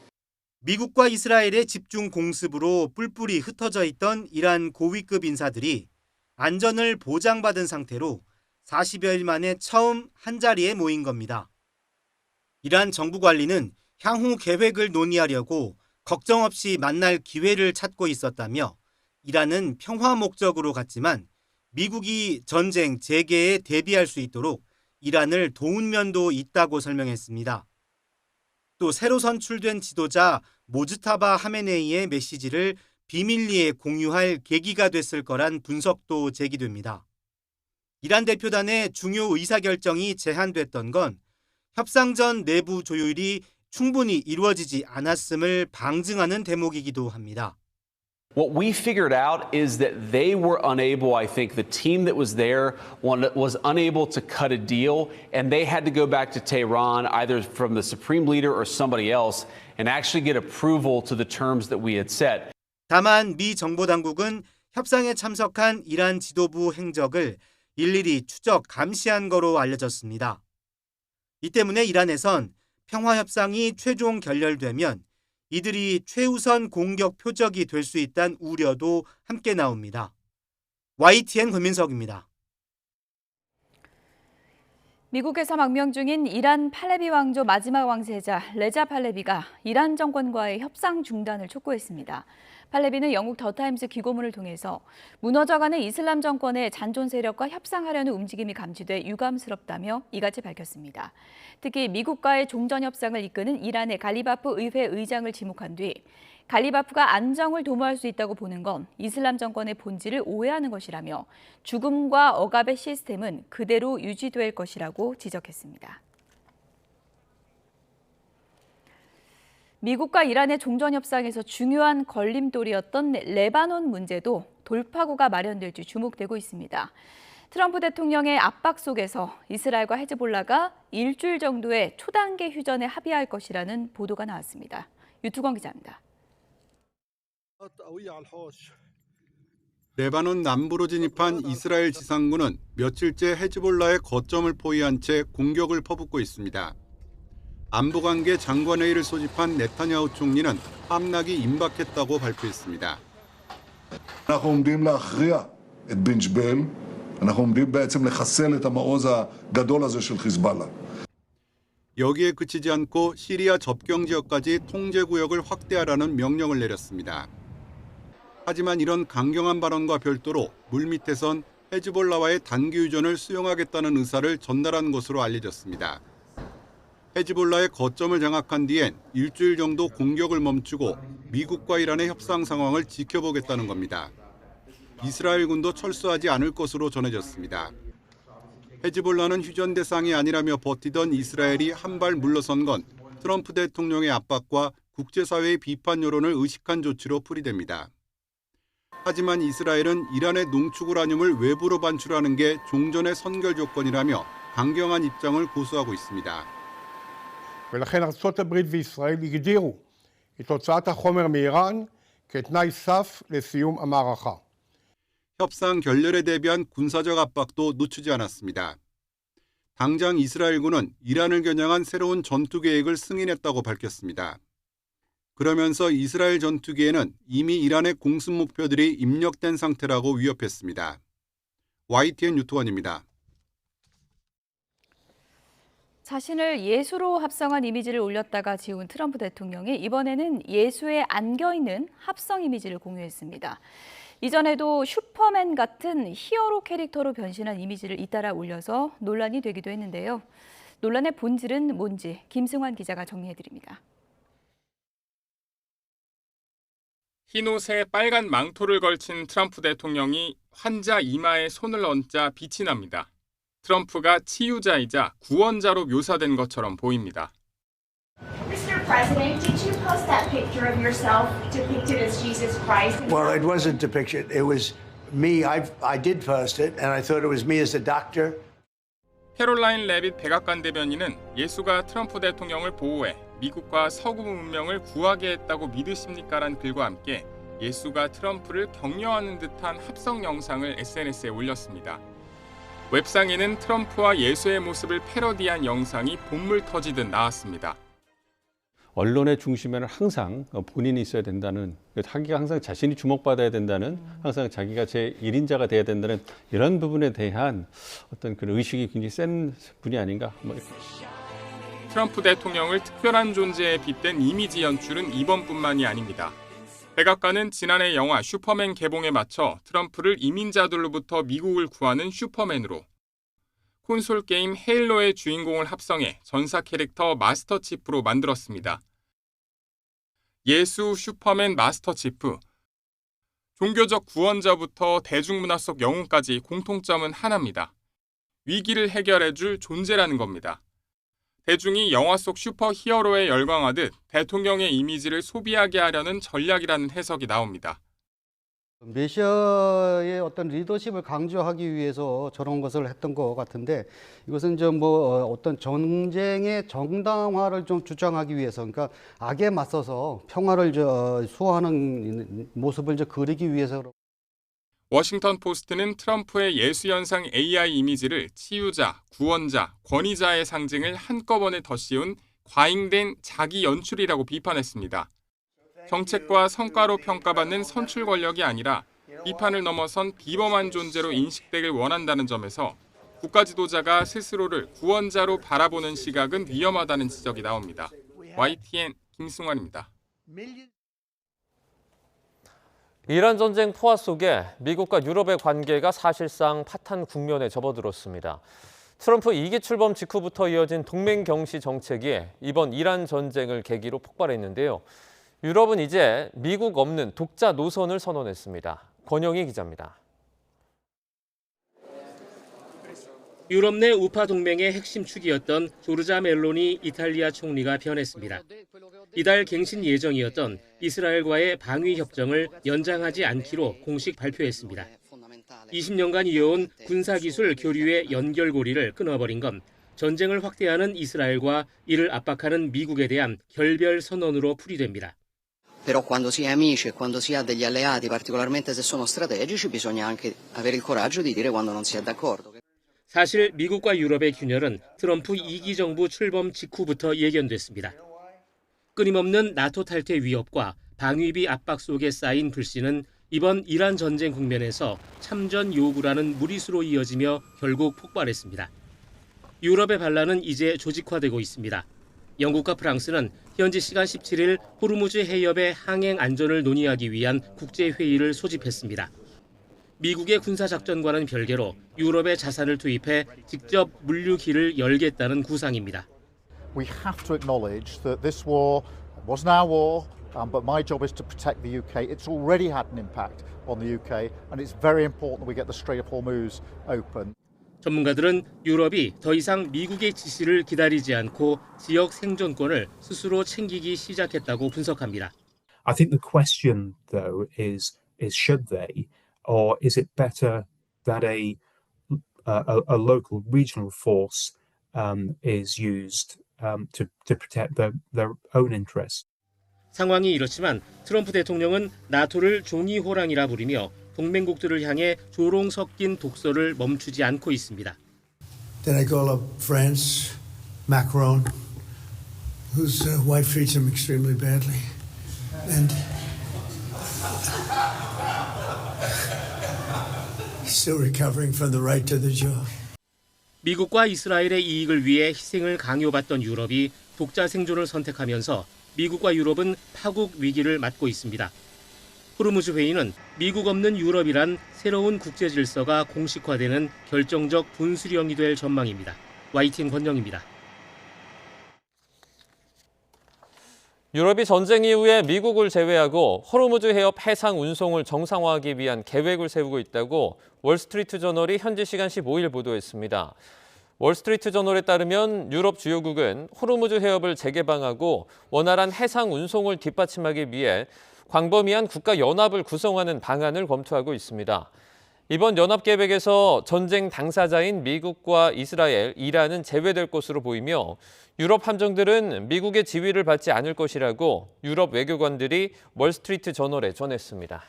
미국과 이스라엘의 집중 공습으로 뿔뿔이 흩어져 있던 이란 고위급 인사들이 안전을 보장받은 상태로 40여일 만에 처음 한자리에 모인 겁니다. 이란 정부 관리는 향후 계획을 논의하려고 걱정 없이 만날 기회를 찾고 있었다며 이란은 평화 목적으로 갔지만 미국이 전쟁 재개에 대비할 수 있도록 이란을 도운 면도 있다고 설명했습니다. 또 새로 선출된 지도자 모즈타바 하메네이의 메시지를 비밀리에 공유할 계기가 됐을 거란 분석도 제기됩니다. 이란 대표단의 중요 의사결정이 제한됐던 건 협상 전 내부 조율이 충분히 이루어지지 않았음을 방증하는 대목이기도 합니다. What we figured out is that they were unable, I think the team that was there was unable to cut a deal, and they had to go back to Tehran, either from the supreme leader or somebody else, and actually get approval to the terms that we had set. 다만 미 정보당국은 협상에 참석한 이란 지도부 행적을 일일이 추적 감시한 거로 알려졌습니다. 이 때문에 이란에선 평화협상이 최종 결렬되면 이들이 최우선 공격 표적이 될 수 있다는 우려도 함께 나옵니다. YTN 권민석입니다. 미국에서 망명 중인 이란 팔레비 왕조 마지막 왕세자 레자 팔레비가 이란 정권과의 협상 중단을 촉구했습니다. 팔레비는 영국 더타임스 기고문을 통해서 무너져가는 이슬람 정권의 잔존 세력과 협상하려는 움직임이 감지돼 유감스럽다며 이같이 밝혔습니다. 특히 미국과의 종전 협상을 이끄는 이란의 갈리바프 의회 의장을 지목한 뒤 갈리바프가 안정을 도모할 수 있다고 보는 건 이슬람 정권의 본질을 오해하는 것이라며 죽음과 억압의 시스템은 그대로 유지될 것이라고 지적했습니다. 미국과 이란의 종전 협상에서 중요한 걸림돌이었던 레바논 문제도 돌파구가 마련될지 주목되고 있습니다. 트럼프 대통령의 압박 속에서 이스라엘과 헤즈볼라가 일주일 정도의 초단계 휴전에 합의할 것이라는 보도가 나왔습니다. 유투건 기자입니다. 레바논 남부로 진입한 이스라엘 지상군은 며칠째 헤즈볼라의 거점을 포위한 채 공격을 퍼붓고 있습니다. 안보관계 장관회의를 소집한 네타냐후 총리는 함락이 임박했다고 발표했습니다. אנחנו עומדים להכריע את בן ג'בייל, אנחנו עומדים בעצם לחסל את המעוז הגדול הזה של חיזבאללה. 여기에 그치지 않고 시리아 접경 지역까지 통제 구역을 확대하라는 명령을 내렸습니다. 하지만 이런 강경한 발언과 별도로 물밑에선 헤즈볼라와의 단기 휴전을 수용하겠다는 의사를 전달한 것으로 알려졌습니다. 헤즈볼라의 거점을 장악한 뒤엔 일주일 정도 공격을 멈추고 미국과 이란의 협상 상황을 지켜보겠다는 겁니다. 이스라엘군도 철수하지 않을 것으로 전해졌습니다. 헤즈볼라는 휴전 대상이 아니라며 버티던 이스라엘이 한 발 물러선 건 트럼프 대통령의 압박과 국제사회의 비판 여론을 의식한 조치로 풀이됩니다. 하지만 이스라엘은 이란의 농축 우라늄을 외부로 반출하는 게 종전의 선결 조건이라며 강경한 입장을 고수하고 있습니다. ולכן ארצות הברית וישראל הגדירו את הוצאת החומר מאיראן כתנאי סף לסיום המערכה. 협상 결렬에 대비한 군사적 압박도 늦추지 않았습니다. 당장 이스라엘군은 이란을 겨냥한 새로운 전투 계획을 승인했다고 밝혔습니다. 그러면서 이스라엘 전투기에는 이미 이란의 공습 목표들이 입력된 상태라고 위협했습니다. YTN 유투원입니다. 자신을 예수로 합성한 이미지를 올렸다가 지운 트럼프 대통령이 이번에는 예수에 안겨있는 합성 이미지를 공유했습니다. 이전에도 슈퍼맨 같은 히어로 캐릭터로 변신한 이미지를 잇따라 올려서 논란이 되기도 했는데요. 논란의 본질은 뭔지 김승환 기자가 정리해드립니다. 흰 옷에 빨간 망토를 걸친 트럼프 대통령이 환자 이마에 손을 얹자 빛이 납니다. 트럼프가 치유자이자 구원자로 묘사된 것처럼 보입니다. Mr. president. Did you post that picture of yourself depicted as Jesus Christ? Well, it wasn't depicted. It was me. I did post it, and I thought it was me as a doctor. 캐롤라인 레빗 백악관 대변인은 예수가 트럼프 대통령을 보호해 미국과 서구 문명을 구하게 했다고 믿으십니까라는 글과 함께 예수가 트럼프를 격려하는 듯한 합성 영상을 SNS에 올렸습니다. 웹상에는 트럼프와 예수의 모습을 패러디한 영상이 본물 터지듯 나왔습니다. 언론의 중심에는 항상 본인이 있어야 된다는, 자기가 항상 자신이 주목받아야 된다는, 항상 자기가 제1인자가 돼야 된다는 이런 부분에 대한 어떤 그런 의식이 굉장히 센 분이 아닌가. 트럼프 대통령을 특별한 존재에 빗댄 이미지 연출은 이번뿐만이 아닙니다. 백악관은 지난해 영화 슈퍼맨 개봉에 맞춰 트럼프를 이민자들로부터 미국을 구하는 슈퍼맨으로, 콘솔 게임 헤일로의 주인공을 합성해 전사 캐릭터 마스터 치프로 만들었습니다. 예수, 슈퍼맨, 마스터 치프. 종교적 구원자부터 대중문화 속 영웅까지 공통점은 하나입니다. 위기를 해결해줄 존재라는 겁니다. 대중이 영화 속 슈퍼 히어로에 열광하듯 대통령의 이미지를 소비하게 하려는 전략이라는 해석이 나옵니다. 메시아의 어떤 리더십을 강조하기 위해서 저런 것을 했던 것 같은데, 이것은 좀 어떤 전쟁의 정당화를 좀 주장하기 위해서, 그러니까 악에 맞서서 평화를 수호하는 모습을 그리기 위해서. 워싱턴 포스트는 트럼프의 예수 현상 AI 이미지를 치유자, 구원자, 권위자의 상징을 한꺼번에 덧씌운 과잉된 자기 연출이라고 비판했습니다. 정책과 성과로 평가받는 선출 권력이 아니라 비판을 넘어선 비범한 존재로 인식되길 원한다는 점에서 국가 지도자가 스스로를 구원자로 바라보는 시각은 위험하다는 지적이 나옵니다. YTN 김승환입니다. 이란 전쟁 포화 속에 미국과 유럽의 관계가 사실상 파탄 국면에 접어들었습니다. 트럼프 2기 출범 직후부터 이어진 동맹 경시 정책이 이번 이란 전쟁을 계기로 폭발했는데요. 유럽은 이제 미국 없는 독자 노선을 선언했습니다. 권영희 기자입니다. 유럽 내 우파 동맹의 핵심 축이었던 조르자 멜로니 이탈리아 총리가 변했습니다. 이달 갱신 예정이었던 이스라엘과의 방위 협정을 연장하지 않기로 공식 발표했습니다. 20년간 이어온 군사기술 교류의 연결고리를 끊어버린 건 전쟁을 확대하는 이스라엘과 이를 압박하는 미국에 대한 결별 선언으로 풀이됩니다. Però quando si è amici e quando si ha degli alleati, particolarmente se sono strategici, bisogna anche avere il coraggio di dire quando non si è d'accordo. 사실 미국과 유럽의 균열은 트럼프 2기 정부 출범 직후부터 예견됐습니다. 끊임없는 나토 탈퇴 위협과 방위비 압박 속에 쌓인 불씨는 이번 이란 전쟁 국면에서 참전 요구라는 무리수로 이어지며 결국 폭발했습니다. 유럽의 반란은 이제 조직화되고 있습니다. 영국과 프랑스는 현지 시간 17일 호르무즈 해협의 항행 안전을 논의하기 위한 국제회의를 소집했습니다. 미국의 군사작전과는 별개로 유럽의 자산을 투입해 직접 물류길을 열겠다는 구상입니다. We have to acknowledge that this war wasn't our war, but my job is to protect the UK. It's already had an impact on the UK, and it's very important that we get the Strait of Hormuz open. 전문가들은 유럽이 더 이상 미국의 지시를 기다리지 않고 지역 생존권을 스스로 챙기기 시작했다고 분석합니다. I think the question, though, is should they, or is it better that a local regional force is used to protect their own interests? 상황이 이렇지만 트럼프 대통령은 나토를 종이 호랑이라 부르며 동맹국들을 향해 조롱 섞인 독서를 멈추지 않고 있습니다. Then I call up France, Macron, whose wife treats him extremely badly, and he's still recovering from the right to the job. 미국과 이스라엘의 이익을 위해 희생을 강요받던 유럽이 독자 생존을 선택하면서 미국과 유럽은 파국 위기를 맞고 있습니다. 호르무즈 회의는 미국 없는 유럽이란 새로운 국제 질서가 공식화되는 결정적 분수령이 될 전망입니다. YTN 권정입니다. 유럽이 전쟁 이후에 미국을 제외하고 호르무즈 해협 해상 운송을 정상화하기 위한 계획을 세우고 있다고 월스트리트 저널이 현지 시간 15일 보도했습니다. 월스트리트 저널에 따르면 유럽 주요국은 호르무즈 해협을 재개방하고 원활한 해상 운송을 뒷받침하기 위해 광범위한 국가 연합을 구성하는 방안을 검토하고 있습니다. 이번 연합 계획에서 전쟁 당사자인 미국과 이스라엘, 이란은 제외될 것으로 보이며 유럽 함정들은 미국의 지휘를 받지 않을 것이라고 유럽 외교관들이 월스트리트 저널에 전했습니다.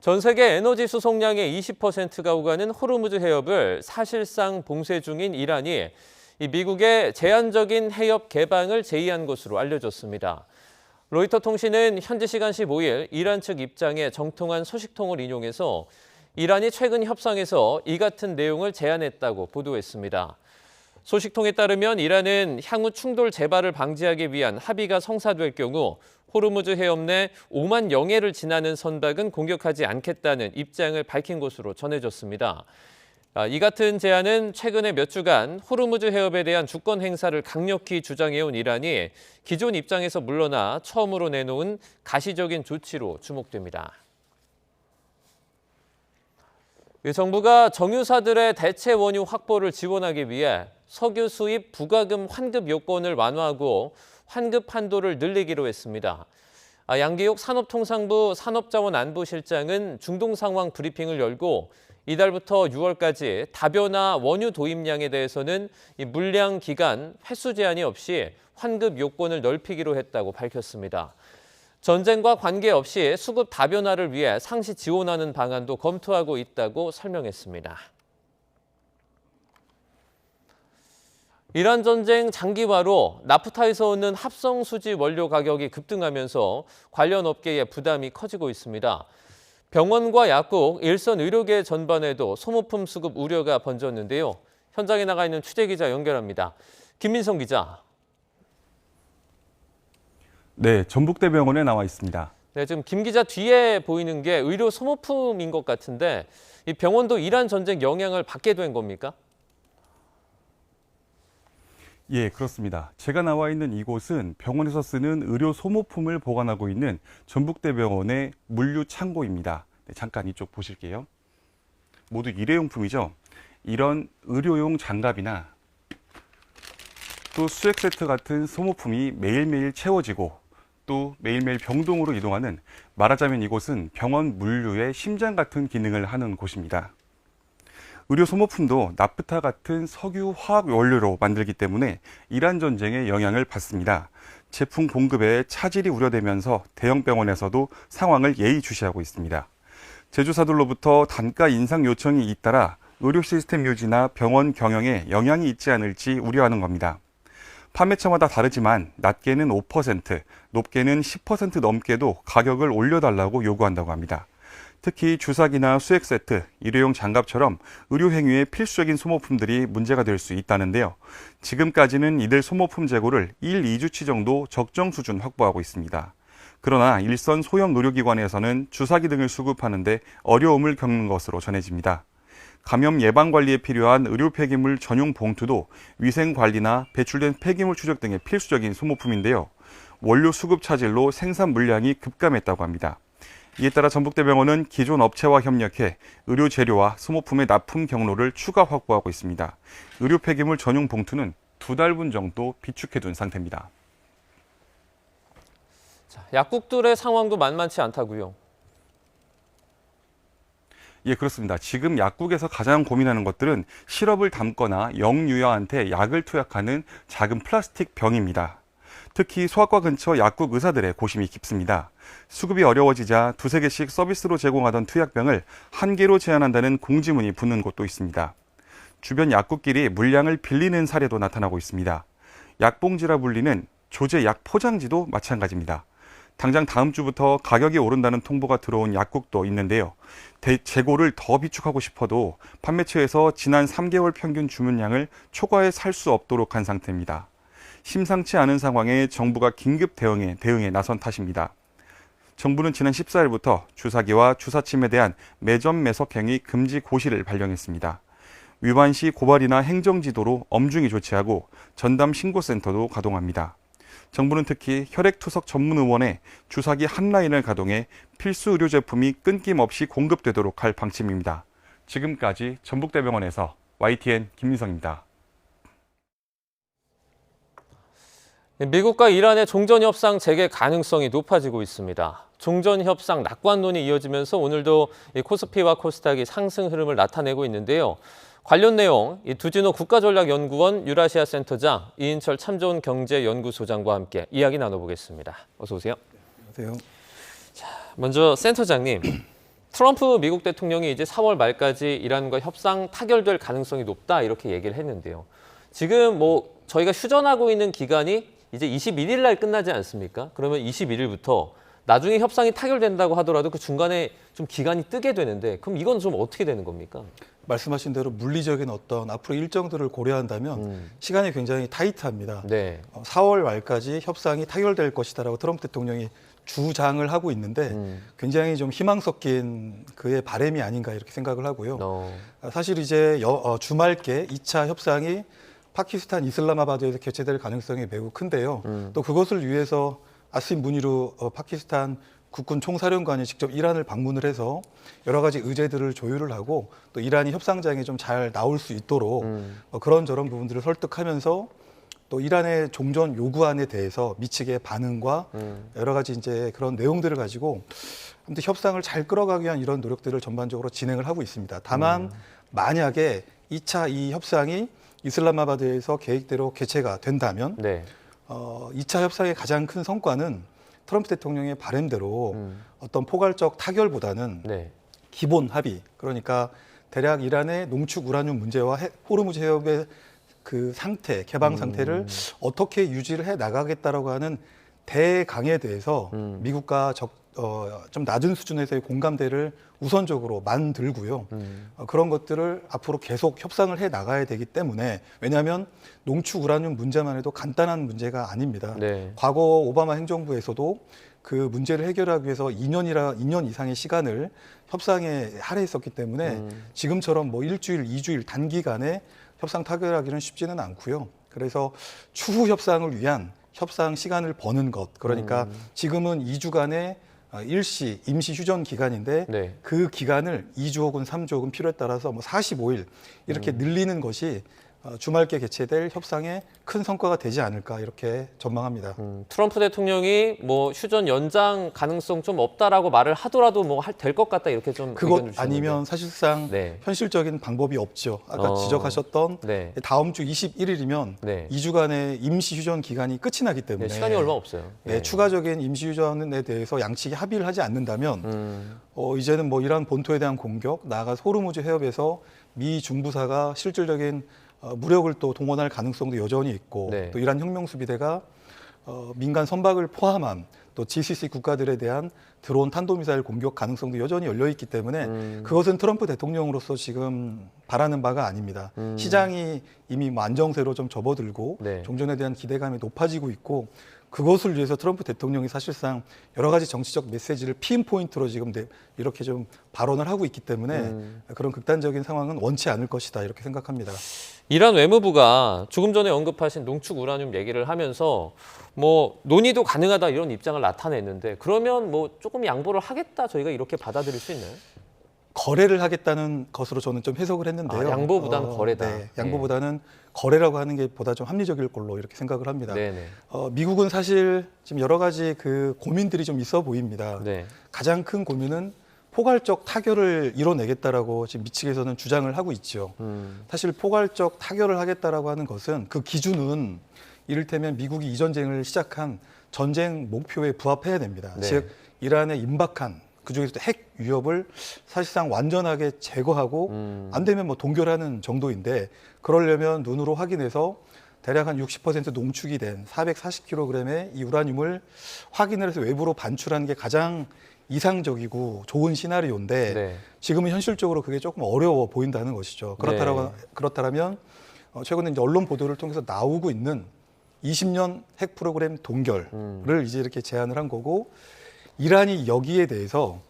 전 세계 에너지 수송량의 20%가 오가는 호르무즈 해협을 사실상 봉쇄 중인 이란이 미국의 제한적인 해협 개방을 제의한 것으로 알려졌습니다. 로이터 통신은 현지 시간 15일 이란 측 입장에 정통한 소식통을 인용해서 이란이 최근 협상에서 이 같은 내용을 제안했다고 보도했습니다. 소식통에 따르면 이란은 향후 충돌 재발을 방지하기 위한 합의가 성사될 경우 호르무즈 해협 내 5만 영해를 지나는 선박은 공격하지 않겠다는 입장을 밝힌 것으로 전해졌습니다. 이 같은 제안은 최근에 몇 주간 호르무즈 해협에 대한 주권 행사를 강력히 주장해온 이란이 기존 입장에서 물러나 처음으로 내놓은 가시적인 조치로 주목됩니다. 정부가 정유사들의 대체 원유 확보를 지원하기 위해 석유 수입 부과금 환급 요건을 완화하고 환급 한도를 늘리기로 했습니다. 양기욱 산업통상부 산업자원안보실장은 중동 상황 브리핑을 열고 이달부터 6월까지 다변화 원유 도입량에 대해서는 물량 기간 횟수 제한이 없이 환급 요건을 넓히기로 했다고 밝혔습니다. 전쟁과 관계없이 수급 다변화를 위해 상시 지원하는 방안도 검토하고 있다고 설명했습니다. 이란 전쟁 장기화로 나프타에서 오는 합성 수지 원료 가격이 급등하면서 관련 업계의 부담이 커지고 있습니다. 병원과 약국, 일선 의료계 전반에도 소모품 수급 우려가 번졌는데요. 현장에 나가 있는 취재기자 연결합니다. 김민성 기자. 네, 전북대병원에 나와 있습니다. 네, 지금 김 기자 뒤에 보이는 게 의료 소모품인 것 같은데 이 병원도 이란 전쟁 영향을 받게 된 겁니까? 예, 그렇습니다. 제가 나와 있는 이곳은 병원에서 쓰는 의료 소모품을 보관하고 있는 전북대병원의 물류 창고입니다. 네, 잠깐 이쪽 보실게요. 모두 일회용품이죠. 이런 의료용 장갑이나 또 수액 세트 같은 소모품이 매일매일 채워지고 또 매일매일 병동으로 이동하는, 말하자면 이곳은 병원 물류의 심장 같은 기능을 하는 곳입니다. 의료 소모품도 나프타 같은 석유 화학 원료로 만들기 때문에 이란 전쟁에 영향을 받습니다. 제품 공급에 차질이 우려되면서 대형 병원에서도 상황을 예의주시하고 있습니다. 제조사들로부터 단가 인상 요청이 잇따라 의료 시스템 유지나 병원 경영에 영향이 있지 않을지 우려하는 겁니다. 판매처마다 다르지만 낮게는 5%, 높게는 10% 넘게도 가격을 올려달라고 요구한다고 합니다. 특히 주사기나 수액 세트, 일회용 장갑처럼 의료 행위의 필수적인 소모품들이 문제가 될 수 있다는데요. 지금까지는 이들 소모품 재고를 1, 2주치 정도 적정 수준 확보하고 있습니다. 그러나 일선 소형 의료기관에서는 주사기 등을 수급하는 데 어려움을 겪는 것으로 전해집니다. 감염 예방 관리에 필요한 의료 폐기물 전용 봉투도 위생 관리나 배출된 폐기물 추적 등의 필수적인 소모품인데요. 원료 수급 차질로 생산 물량이 급감했다고 합니다. 이에 따라 전북대병원은 기존 업체와 협력해 의료 재료와 소모품의 납품 경로를 추가 확보하고 있습니다. 의료 폐기물 전용 봉투는 2달분 정도 비축해둔 상태입니다. 약국들의 상황도 만만치 않다고요? 예, 그렇습니다. 지금 약국에서 가장 고민하는 것들은 시럽을 담거나 영유아한테 약을 투약하는 작은 플라스틱 병입니다. 특히 소아과 근처 약국 의사들의 고심이 깊습니다. 수급이 어려워지자 2-3개씩 서비스로 제공하던 투약병을 1개로 제한한다는 공지문이 붙는 곳도 있습니다. 주변 약국끼리 물량을 빌리는 사례도 나타나고 있습니다. 약봉지라 불리는 조제 약 포장지도 마찬가지입니다. 당장 다음 주부터 가격이 오른다는 통보가 들어온 약국도 있는데요. 재고를 더 비축하고 싶어도 판매처에서 지난 3개월 평균 주문량을 초과해 살 수 없도록 한 상태입니다. 심상치 않은 상황에 정부가 긴급 대응에 나선 탓입니다. 정부는 지난 14일부터 주사기와 주사침에 대한 매점 매석 행위 금지 고시를 발령했습니다. 위반 시 고발이나 행정지도로 엄중히 조치하고 전담 신고센터도 가동합니다. 정부는 특히 혈액투석 전문 의원에 주사기 한 라인을 가동해 필수 의료 제품이 끊김없이 공급되도록 할 방침입니다. 지금까지 전북대병원에서 YTN 김민성입니다. 미국과 이란의 종전협상 재개 가능성이 높아지고 있습니다. 종전협상 낙관론이 이어지면서 오늘도 코스피와 코스닥이 상승 흐름을 나타내고 있는데요. 관련 내용 두진호 국가전략연구원 유라시아 센터장, 이인철 참좋은 경제연구소장과 함께 이야기 나눠보겠습니다. 어서 오세요. 안녕하세요. 자, 먼저 센터장님, 트럼프 미국 대통령이 이제 4월 말까지 이란과 협상 타결될 가능성이 높다 이렇게 얘기를 했는데요. 지금 뭐 저희가 휴전하고 있는 기간이 이제 21일 날 끝나지 않습니까? 그러면 21일부터 나중에 협상이 타결된다고 하더라도 그 중간에 좀 기간이 뜨게 되는데 그럼 이건 좀 어떻게 되는 겁니까? 말씀하신 대로 물리적인 어떤 앞으로 일정들을 고려한다면 시간이 굉장히 타이트합니다. 네. 4월 말까지 협상이 타결될 것이다라고 트럼프 대통령이 주장을 하고 있는데 굉장히 좀 희망 섞인 그의 바람이 아닌가 이렇게 생각을 하고요. 사실 이제 주말께 2차 협상이 파키스탄 이슬라마바드에서 개최될 가능성이 매우 큰데요. 또 그것을 위해서 아심 무니르 파키스탄 국군 총사령관이 직접 이란을 방문을 해서 여러 가지 의제들을 조율을 하고 또 이란이 협상장에 좀 잘 나올 수 있도록 그런저런 부분들을 설득하면서 또 이란의 종전 요구안에 대해서 미측의 반응과 여러 가지 이제 그런 내용들을 가지고 아무튼 협상을 잘 끌어가기 위한 이런 노력들을 전반적으로 진행을 하고 있습니다. 다만 만약에 2차 이 협상이 이슬라마바드에서 계획대로 개최가 된다면 2차 협상의 가장 큰 성과는 트럼프 대통령의 바람대로 어떤 포괄적 타결보다는 기본 합의, 그러니까 대략 이란의 농축 우라늄 문제와 호르무즈 해협의 그 상태, 개방 상태를 어떻게 유지를 해 나가겠다라고 하는 대강에 대해서 미국과 좀 낮은 수준에서의 공감대를 우선적으로 만들고요. 그런 것들을 앞으로 계속 협상을 해 나가야 되기 때문에, 왜냐하면 농축 우라늄 문제만 해도 간단한 문제가 아닙니다. 과거 오바마 행정부에서도 그 문제를 해결하기 위해서 2년 이상의 시간을 협상에 할애했었기 때문에 지금처럼 뭐 일주일, 2주일 단기간에 협상 타결하기는 쉽지는 않고요. 그래서 추후 협상을 위한 협상 시간을 버는 것, 그러니까 지금은 2주간의 일시 임시 휴전 기간인데 그 기간을 2주 혹은 3주 혹은 필요에 따라서 뭐 45일 이렇게 늘리는 것이 주말께 개최될 협상에 큰 성과가 되지 않을까 이렇게 전망합니다. 트럼프 대통령이 뭐 휴전 연장 가능성 좀 없다라고 말을 하더라도 뭐 될 것 같다 이렇게 좀 그것 아니면 사실상 현실적인 방법이 없죠. 아까 지적하셨던 다음 주 21일이면 2주간의 임시 휴전 기간이 끝이 나기 때문에 시간이 얼마 없어요. 추가적인 임시 휴전에 대해서 양측이 합의를 하지 않는다면 이제는 뭐 이란 본토에 대한 공격, 나아가서 호르무즈 해협에서 미 중부사가 실질적인 무력을 또 동원할 가능성도 여전히 있고 또 이란 혁명수비대가 민간 선박을 포함한 또 GCC 국가들에 대한 드론 탄도미사일 공격 가능성도 여전히 열려 있기 때문에 그것은 트럼프 대통령으로서 지금 바라는 바가 아닙니다. 시장이 이미 뭐 안정세로 좀 접어들고 종전에 대한 기대감이 높아지고 있고 그것을 위해서 트럼프 대통령이 사실상 여러 가지 정치적 메시지를 피인포인트로 지금 이렇게 좀 발언을 하고 있기 때문에 그런 극단적인 상황은 원치 않을 것이다 이렇게 생각합니다. 이란 외무부가 조금 전에 언급하신 농축 우라늄 얘기를 하면서 뭐 논의도 가능하다 이런 입장을 나타냈는데 그러면 뭐 조금 양보를 하겠다 저희가 이렇게 받아들일 수 있나요? 거래를 하겠다는 것으로 저는 좀 해석을 했는데요. 양보보다는 거래다. 양보보다는 거래라고 하는 게 보다 좀 합리적일 걸로 이렇게 생각을 합니다. 미국은 사실 지금 여러 가지 그 고민들이 좀 있어 보입니다. 가장 큰 고민은 포괄적 타결을 이뤄내겠다라고 지금 미 측에서는 주장을 하고 있죠. 사실 포괄적 타결을 하겠다라고 하는 것은 그 기준은 이를테면 미국이 이 전쟁을 시작한 전쟁 목표에 부합해야 됩니다. 즉 이란의 임박한 그중에서도 핵 위협을 사실상 완전하게 제거하고 안 되면 뭐 동결하는 정도인데 그러려면 눈으로 확인해서 대략 한 60% 농축이 된 440kg의 이 우라늄을 확인을 해서 외부로 반출하는 게 가장 이상적이고 좋은 시나리오인데 지금은 현실적으로 그게 조금 어려워 보인다는 것이죠. 그렇다면 최근에 이제 언론 보도를 통해서 나오고 있는 20년 핵 프로그램 동결을 이제 이렇게 제안을 한 거고 이란이 여기에 대해서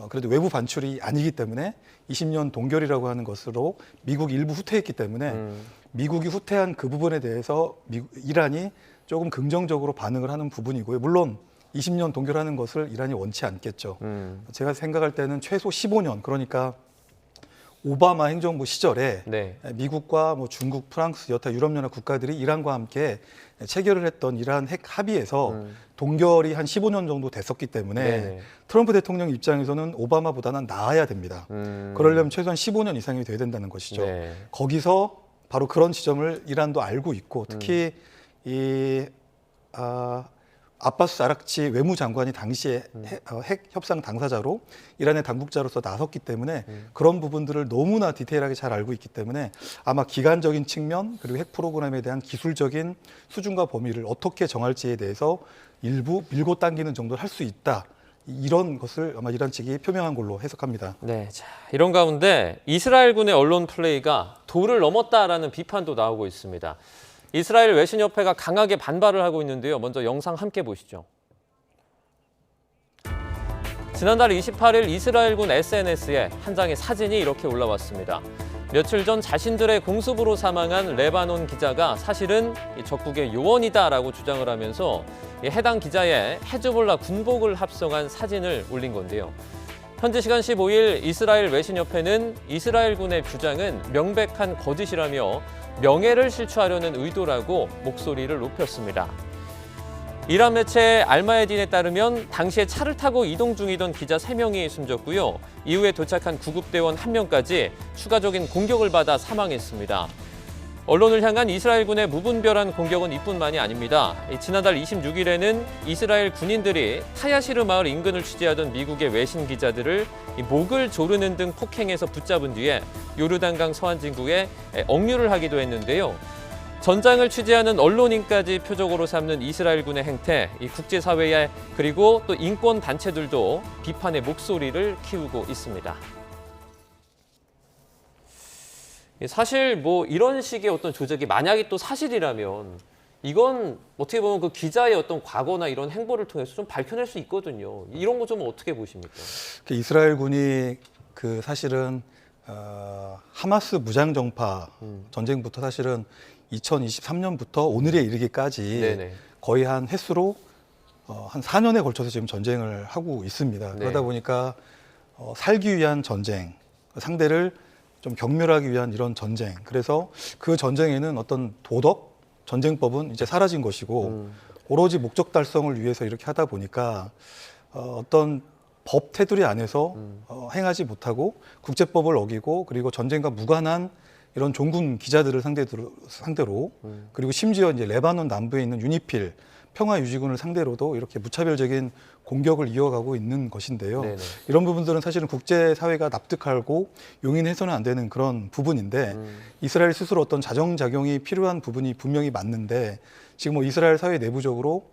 그래도 외부 반출이 아니기 때문에 20년 동결이라고 하는 것으로 미국이 일부 후퇴했기 때문에 미국이 후퇴한 그 부분에 대해서 이란이 조금 긍정적으로 반응을 하는 부분이고요. 물론 20년 동결하는 것을 이란이 원치 않겠죠. 제가 생각할 때는 최소 15년, 그러니까 오바마 행정부 시절에 네. 미국과 뭐 중국, 프랑스, 여타 유럽연합 국가들이 이란과 함께 체결을 했던 이란 핵 합의에서 동결이 한 15년 정도 됐었기 때문에 네네. 트럼프 대통령 입장에서는 오바마보다는 나아야 됩니다. 그러려면 최소한 15년 이상이 돼야 된다는 것이죠. 네. 거기서 바로 그런 지점을 이란도 알고 있고 특히 아바스 아락치 외무장관이 당시에 핵 협상 당사자로 이란의 당국자로서 나섰기 때문에 그런 부분들을 너무나 디테일하게 잘 알고 있기 때문에 아마 기간적인 측면 그리고 핵 프로그램에 대한 기술적인 수준과 범위를 어떻게 정할지에 대해서 일부 밀고 당기는 정도를 할 수 있다. 이런 것을 아마 이란 측이 표명한 걸로 해석합니다. 네, 자, 이런 가운데 이스라엘군의 언론 플레이가 도를 넘었다라는 비판도 나오고 있습니다. 이스라엘 외신협회가 강하게 반발을 하고 있는데요. 먼저 영상 함께 보시죠. 지난달 28일 이스라엘군 SNS에 한 장의 사진이 이렇게 올라왔습니다. 며칠 전 자신들의 공습으로 사망한 레바논 기자가 사실은 적국의 요원이다라고 주장을 하면서 해당 기자의 헤즈볼라 군복을 합성한 사진을 올린 건데요. 현지 시간 15일 이스라엘 외신협회는 이스라엘군의 주장은 명백한 거짓이라며 명예를 실추하려는 의도라고 목소리를 높였습니다. 이란 매체 알마에딘에 따르면 당시에 차를 타고 이동 중이던 기자 3명이 숨졌고요. 이후에 도착한 구급대원 1명까지 추가적인 공격을 받아 사망했습니다. 언론을 향한 이스라엘군의 무분별한 공격은 이뿐만이 아닙니다. 지난달 26일에는 이스라엘 군인들이 타야시르 마을 인근을 취재하던 미국의 외신 기자들을 목을 조르는 등 폭행해서 붙잡은 뒤에 요르단강 서안 진국에 억류를 하기도 했는데요. 전장을 취재하는 언론인까지 표적으로 삼는 이스라엘군의 행태, 이 국제사회에 그리고 또 인권 단체들도 비판의 목소리를 키우고 있습니다. 사실 뭐 이런 식의 어떤 조작이 만약에 또 사실이라면 이건 어떻게 보면 그 기자의 어떤 과거나 이런 행보를 통해서 좀 밝혀낼 수 있거든요. 이런 거 좀 어떻게 보십니까? 이스라엘군이 그 사실은 하마스 무장정파 전쟁부터 사실은 2023년부터 오늘에 이르기까지 네네. 거의 한 횟수로 한 4년에 걸쳐서 지금 전쟁을 하고 있습니다. 네. 그러다 보니까 살기 위한 전쟁, 상대를 좀 경멸하기 위한 이런 전쟁. 그래서 그 전쟁에는 어떤 도덕, 전쟁법은 이제 사라진 것이고 오로지 목적 달성을 위해서 이렇게 하다 보니까 어떤 법 테두리 안에서 행하지 못하고 국제법을 어기고 그리고 전쟁과 무관한 이런 종군 기자들을 상대로 그리고 심지어 이제 레바논 남부에 있는 유니필 평화유지군을 상대로도 이렇게 무차별적인 공격을 이어가고 있는 것인데요. 네네. 이런 부분들은 사실은 국제사회가 납득하고 용인해서는 안 되는 그런 부분인데 이스라엘 스스로 어떤 자정작용이 필요한 부분이 분명히 맞는데 지금 뭐 이스라엘 사회 내부적으로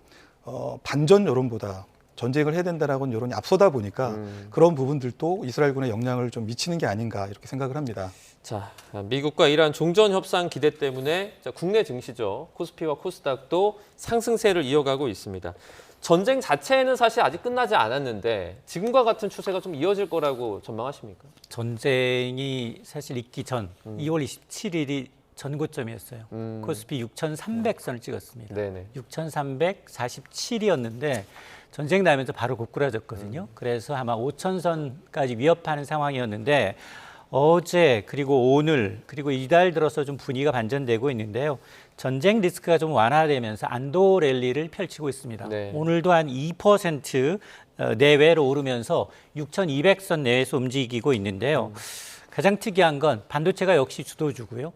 반전 여론보다 전쟁을 해야 된다라는 여론이 앞서다 보니까 그런 부분들도 이스라엘군의 영향을 좀 미치는 게 아닌가 이렇게 생각을 합니다. 자, 미국과 이란 종전 협상 기대 때문에 국내 증시죠. 코스피와 코스닥도 상승세를 이어가고 있습니다. 전쟁 자체는 사실 아직 끝나지 않았는데 지금과 같은 추세가 좀 이어질 거라고 전망하십니까? 전쟁이 사실 있기 전 2월 27일이 전고점이었어요. 코스피 6,300선을 찍었습니다. 네네. 6,347이었는데 전쟁 나면서 바로 고꾸라졌거든요. 그래서 아마 5,000선까지 위협하는 상황이었는데 어제 그리고 오늘 그리고 이달 들어서 좀 분위기가 반전되고 있는데요. 전쟁 리스크가 좀 완화되면서 안도 랠리를 펼치고 있습니다. 네. 오늘도 한 2% 내외로 오르면서 6,200선 내에서 움직이고 있는데요. 가장 특이한 건 반도체가 역시 주도주고요.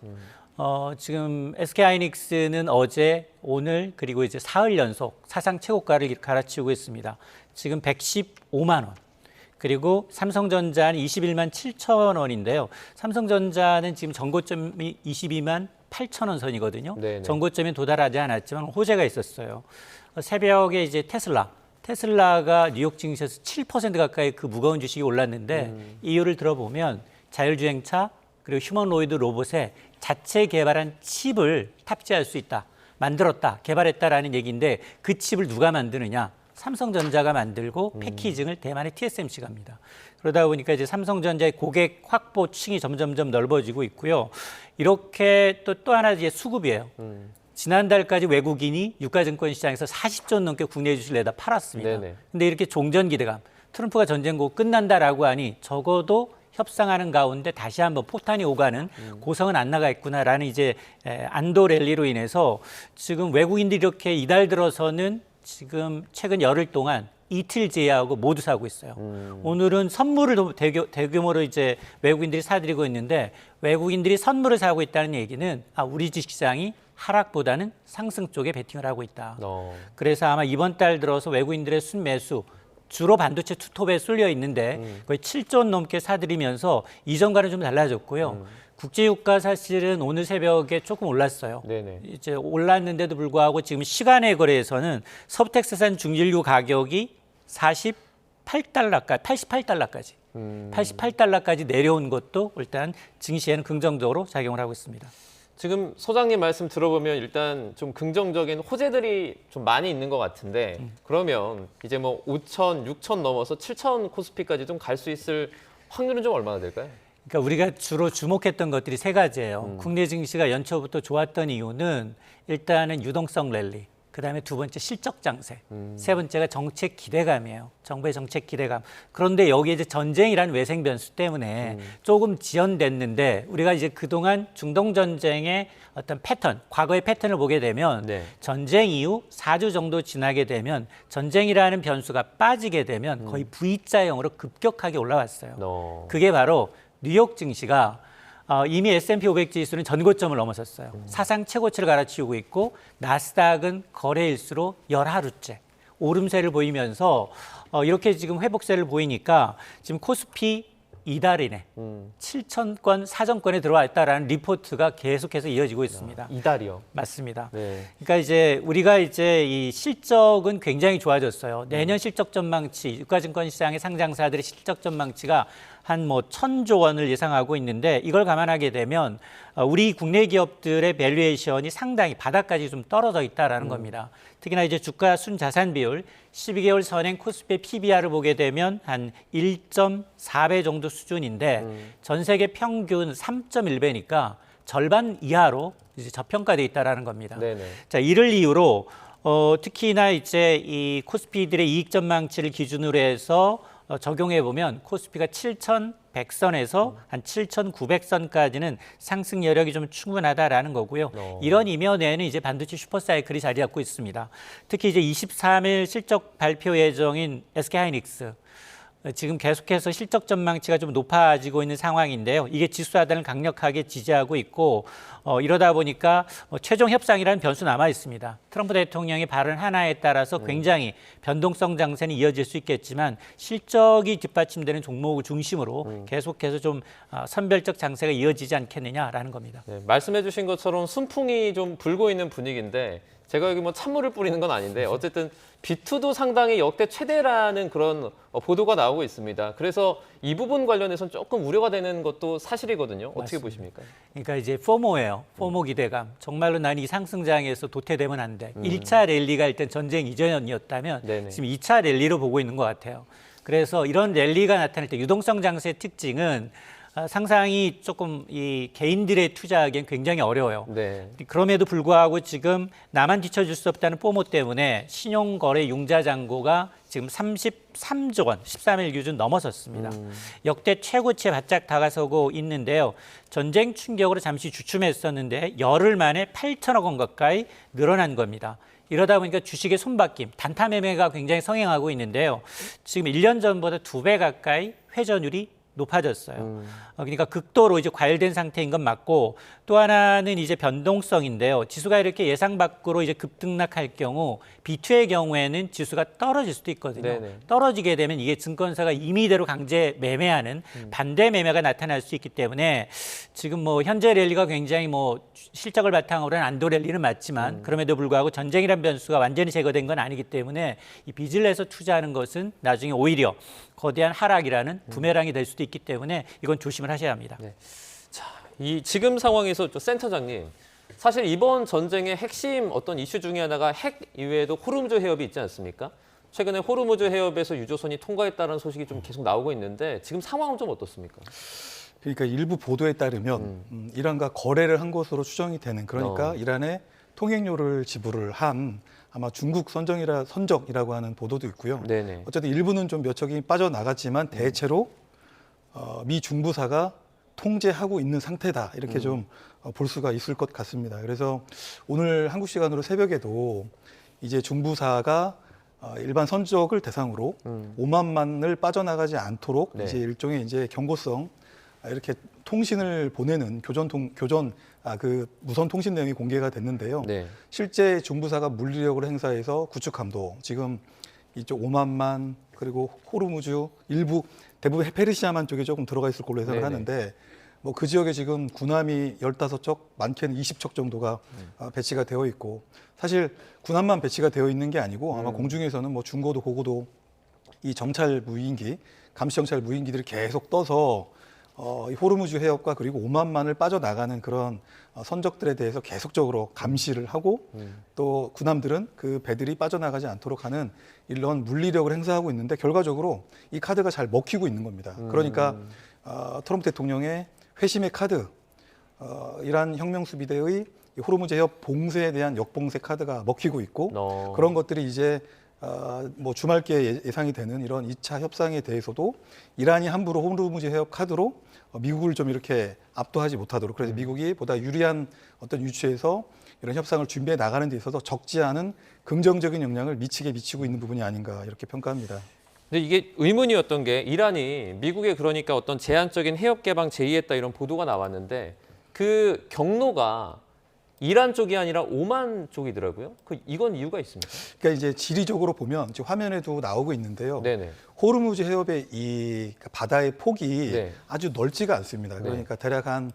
지금 SK하이닉스는 어제, 오늘 그리고 이제 사흘 연속 사상 최고가를 갈아치우고 있습니다. 지금 115만 원. 그리고 삼성전자는 21만 7천 원인데요. 삼성전자는 지금 전고점이 22만 8천 원 선이거든요. 네네. 전고점에 도달하지 않았지만 호재가 있었어요. 새벽에 이제 테슬라가 뉴욕 증시에서 7% 가까이 그 무거운 주식이 올랐는데 이유를 들어보면 자율주행차 그리고 휴머노이드 로봇에 자체 개발한 칩을 탑재할 수 있다. 만들었다, 개발했다라는 얘기인데 그 칩을 누가 만드느냐? 삼성전자가 만들고 패키징을 대만의 TSMC가 합니다. 그러다 보니까 이제 삼성전자의 고객 확보층이 점점점 넓어지고 있고요. 이렇게 또 하나 이제 수급이에요. 지난달까지 외국인이 유가증권 시장에서 40조 원 넘게 국내 주식을 내다 팔았습니다. 네네. 근데 이렇게 종전 기대감, 트럼프가 전쟁 고 끝난다라고 하니 적어도 협상하는 가운데 다시 한번 폭탄이 오가는 고성은 안 나가 있구나라는 이제 안도 랠리로 인해서 지금 외국인들이 이렇게 이달 들어서는 지금 최근 열흘 동안 이틀 제외하고 모두 사고 있어요. 오늘은 선물을 대규모로 이제 외국인들이 사들이고 있는데 외국인들이 선물을 사고 있다는 얘기는 우리 주식시장이 하락보다는 상승 쪽에 베팅을 하고 있다. 그래서 아마 이번 달 들어서 외국인들의 순매수 주로 반도체 투톱에 쏠려 있는데 거의 7조 원 넘게 사들이면서 이전과는 좀 달라졌고요. 국제유가 사실은 오늘 새벽에 조금 올랐어요. 네네. 이제 올랐는데도 불구하고 지금 시간의 거래에서는 서부 텍사스산 중진류 가격이 88달러까지 88달러까지 내려온 것도 일단 증시에는 긍정적으로 작용을 하고 있습니다. 지금 소장님 말씀 들어보면 일단 좀 긍정적인 호재들이 좀 많이 있는 것 같은데 그러면 이제 뭐 5천, 6천 넘어서 7천 코스피까지 좀 갈 수 있을 확률은 좀 얼마나 될까요? 그러니까 우리가 주로 주목했던 것들이 세 가지예요. 국내 증시가 연초부터 좋았던 이유는 일단은 유동성 랠리, 그다음에 두 번째 실적 장세, 세 번째가 정책 기대감이에요. 정부의 정책 기대감. 그런데 여기에 이제 전쟁이라는 외생 변수 때문에 조금 지연됐는데 우리가 이제 그동안 중동 전쟁의 어떤 패턴, 과거의 패턴을 보게 되면 전쟁 이후 4주 정도 지나게 되면 전쟁이라는 변수가 빠지게 되면 거의 V자형으로 급격하게 올라왔어요. 그게 바로 뉴욕 증시가 이미 S&P 500 지수는 전고점을 넘어섰어요. 사상 최고치를 갈아치우고 있고 나스닥은 거래일수로 10하루째 오름세를 보이면서 이렇게 지금 회복세를 보이니까 지금 코스피 이달이네 7,000건 사정권에 들어와 있다라는 리포트가 계속해서 이어지고 있습니다. 이달이요? 맞습니다. 네. 그러니까 이제 우리가 이제 이 실적은 굉장히 좋아졌어요. 내년 실적 전망치, 유가증권 시장의 상장사들의 실적 전망치가 한 1,000조 원을 예상하고 있는데 이걸 감안하게 되면 우리 국내 기업들의 밸류에이션이 상당히 바닥까지 좀 떨어져 있다라는 겁니다. 특히나 이제 주가 순자산 비율 12개월 선행 코스피 PBR을 보게 되면 한 1.4배 정도 수준인데 전 세계 평균 3.1배니까 절반 이하로 이제 저평가돼 있다라는 겁니다. 네네. 자, 이를 이유로 특히나 이제 이 코스피들의 이익 전망치를 기준으로 해서 적용해 보면 코스피가 7,100선에서 한 7,900선까지는 상승 여력이 좀 충분하다라는 거고요. 이런 이면에는 이제 반도체 슈퍼사이클이 자리 잡고 있습니다. 특히 이제 23일 실적 발표 예정인 SK하이닉스 지금 계속해서 실적 전망치가 좀 높아지고 있는 상황인데요. 이게 지수 하단을 강력하게 지지하고 있고 이러다 보니까 최종 협상이라는 변수 남아 있습니다. 트럼프 대통령의 발언 하나에 따라서 굉장히 변동성 장세는 이어질 수 있겠지만 실적이 뒷받침되는 종목을 중심으로 계속해서 좀 선별적 장세가 이어지지 않겠느냐라는 겁니다. 네, 말씀해 주신 것처럼 순풍이 좀 불고 있는 분위기인데 제가 여기 뭐 찬물을 뿌리는 건 아닌데 어쨌든 B2도 상당히 역대 최대라는 그런 보도가 나오고 있습니다. 그래서 이 부분 관련해서는 조금 우려가 되는 것도 사실이거든요. 어떻게 맞습니다. 보십니까? 그러니까 이제 포모예요. 포모 기대감. 정말로 난 이 상승장에서 도태되면 안 돼. 1차 랠리가 일단 전쟁 이전이었다면 네네. 지금 2차 랠리로 보고 있는 것 같아요. 그래서 이런 랠리가 나타날 때 유동성 장세의 특징은 상상이 조금 이 개인들의 투자하기엔 굉장히 어려워요. 네. 그럼에도 불구하고 지금 나만 뒤처질 수 없다는 포모 때문에 신용거래 융자 잔고가 지금 33조 원, 13일 기준 넘어섰습니다. 역대 최고치에 바짝 다가서고 있는데요. 전쟁 충격으로 잠시 주춤했었는데 열흘 만에 8천억 원 가까이 늘어난 겁니다. 이러다 보니까 주식의 손바뀜, 단타 매매가 굉장히 성행하고 있는데요. 지금 1년 전보다 2배 가까이 회전율이 높아졌어요. 그러니까 극도로 이제 과열된 상태인 건 맞고 또 하나는 이제 변동성인데요. 지수가 이렇게 예상 밖으로 이제 급등락할 경우 B2의 경우에는 지수가 떨어질 수도 있거든요. 네네. 떨어지게 되면 이게 증권사가 임의대로 강제 매매하는 반대 매매가 나타날 수 있기 때문에 지금 뭐 현재 랠리가 굉장히 뭐 실적을 바탕으로 한 안도 랠리는 맞지만 그럼에도 불구하고 전쟁이란 변수가 완전히 제거된 건 아니기 때문에 이 빚을 내서 투자하는 것은 나중에 오히려 거대한 하락이라는 부메랑이 될 수도 있기 때문에 이건 조심을 하셔야 합니다. 네. 자, 이 지금 상황에서 센터장님, 사실 이번 전쟁의 핵심 어떤 이슈 중에 하나가 핵 이외에도 호르무즈 해협이 있지 않습니까? 최근에 호르무즈 해협에서 유조선이 통과했다는 소식이 좀 계속 나오고 있는데 지금 상황은 좀 어떻습니까? 그러니까 일부 보도에 따르면 이란과 거래를 한 것으로 추정이 되는 그러니까 이란에 통행료를 지불을 한 아마 중국 선적이라고 하는 보도도 있고요. 네네. 어쨌든 일부는 좀 몇 척이 빠져나갔지만 대체로 미 중부사가 통제하고 있는 상태다 이렇게 좀 볼 수가 있을 것 같습니다. 그래서 오늘 한국 시간으로 새벽에도 이제 중부사가 일반 선적을 대상으로 5만만을 빠져나가지 않도록 네. 이제 일종의 이제 경고성 이렇게 통신을 보내는 그 무선 통신 내용이 공개가 됐는데요. 네. 실제 중부사가 물리력을 행사해서 구축함도 지금 이쪽 오만만 그리고 호르무즈 일부 대부분 페르시아만 쪽에 조금 들어가 있을 걸로 예상을 네네. 하는데 뭐 그 지역에 지금 군함이 15척, 많게는 20척 정도가 배치가 되어 있고 사실 군함만 배치가 되어 있는 게 아니고 아마 공중에서는 뭐 중고도 고고도 이 정찰 무인기, 감시 정찰 무인기들이 계속 떠서 이 호르무즈 해협과 그리고 오만만을 빠져나가는 그런 선적들에 대해서 계속적으로 감시를 하고 또 군함들은 그 배들이 빠져나가지 않도록 하는 이런 물리력을 행사하고 있는데 결과적으로 이 카드가 잘 먹히고 있는 겁니다. 그러니까 트럼프 대통령의 회심의 카드, 이란 혁명수비대의 호르무즈 해협 봉쇄에 대한 역봉쇄 카드가 먹히고 있고 그런 것들이 이제 뭐 주말께 예상이 되는 이런 2차 협상에 대해서도 이란이 함부로 호르무즈 해협 카드로 미국을 좀 이렇게 압도하지 못하도록 그래서 미국이 보다 유리한 어떤 위치에서 이런 협상을 준비해 나가는 데 있어서 적지 않은 긍정적인 영향을 미치고 있는 부분이 아닌가 이렇게 평가합니다. 근데 이게 의문이었던 게 이란이 미국에 그러니까 어떤 제한적인 해협 개방 제의했다 이런 보도가 나왔는데 그 경로가 이란 쪽이 아니라 오만 쪽이더라고요. 이건 이유가 있습니까? 그러니까 이제 지리적으로 보면 지금 화면에도 나오고 있는데요. 네네. 호르무즈 해협의 이 바다의 폭이 네. 아주 넓지가 않습니다. 네. 그러니까 대략 한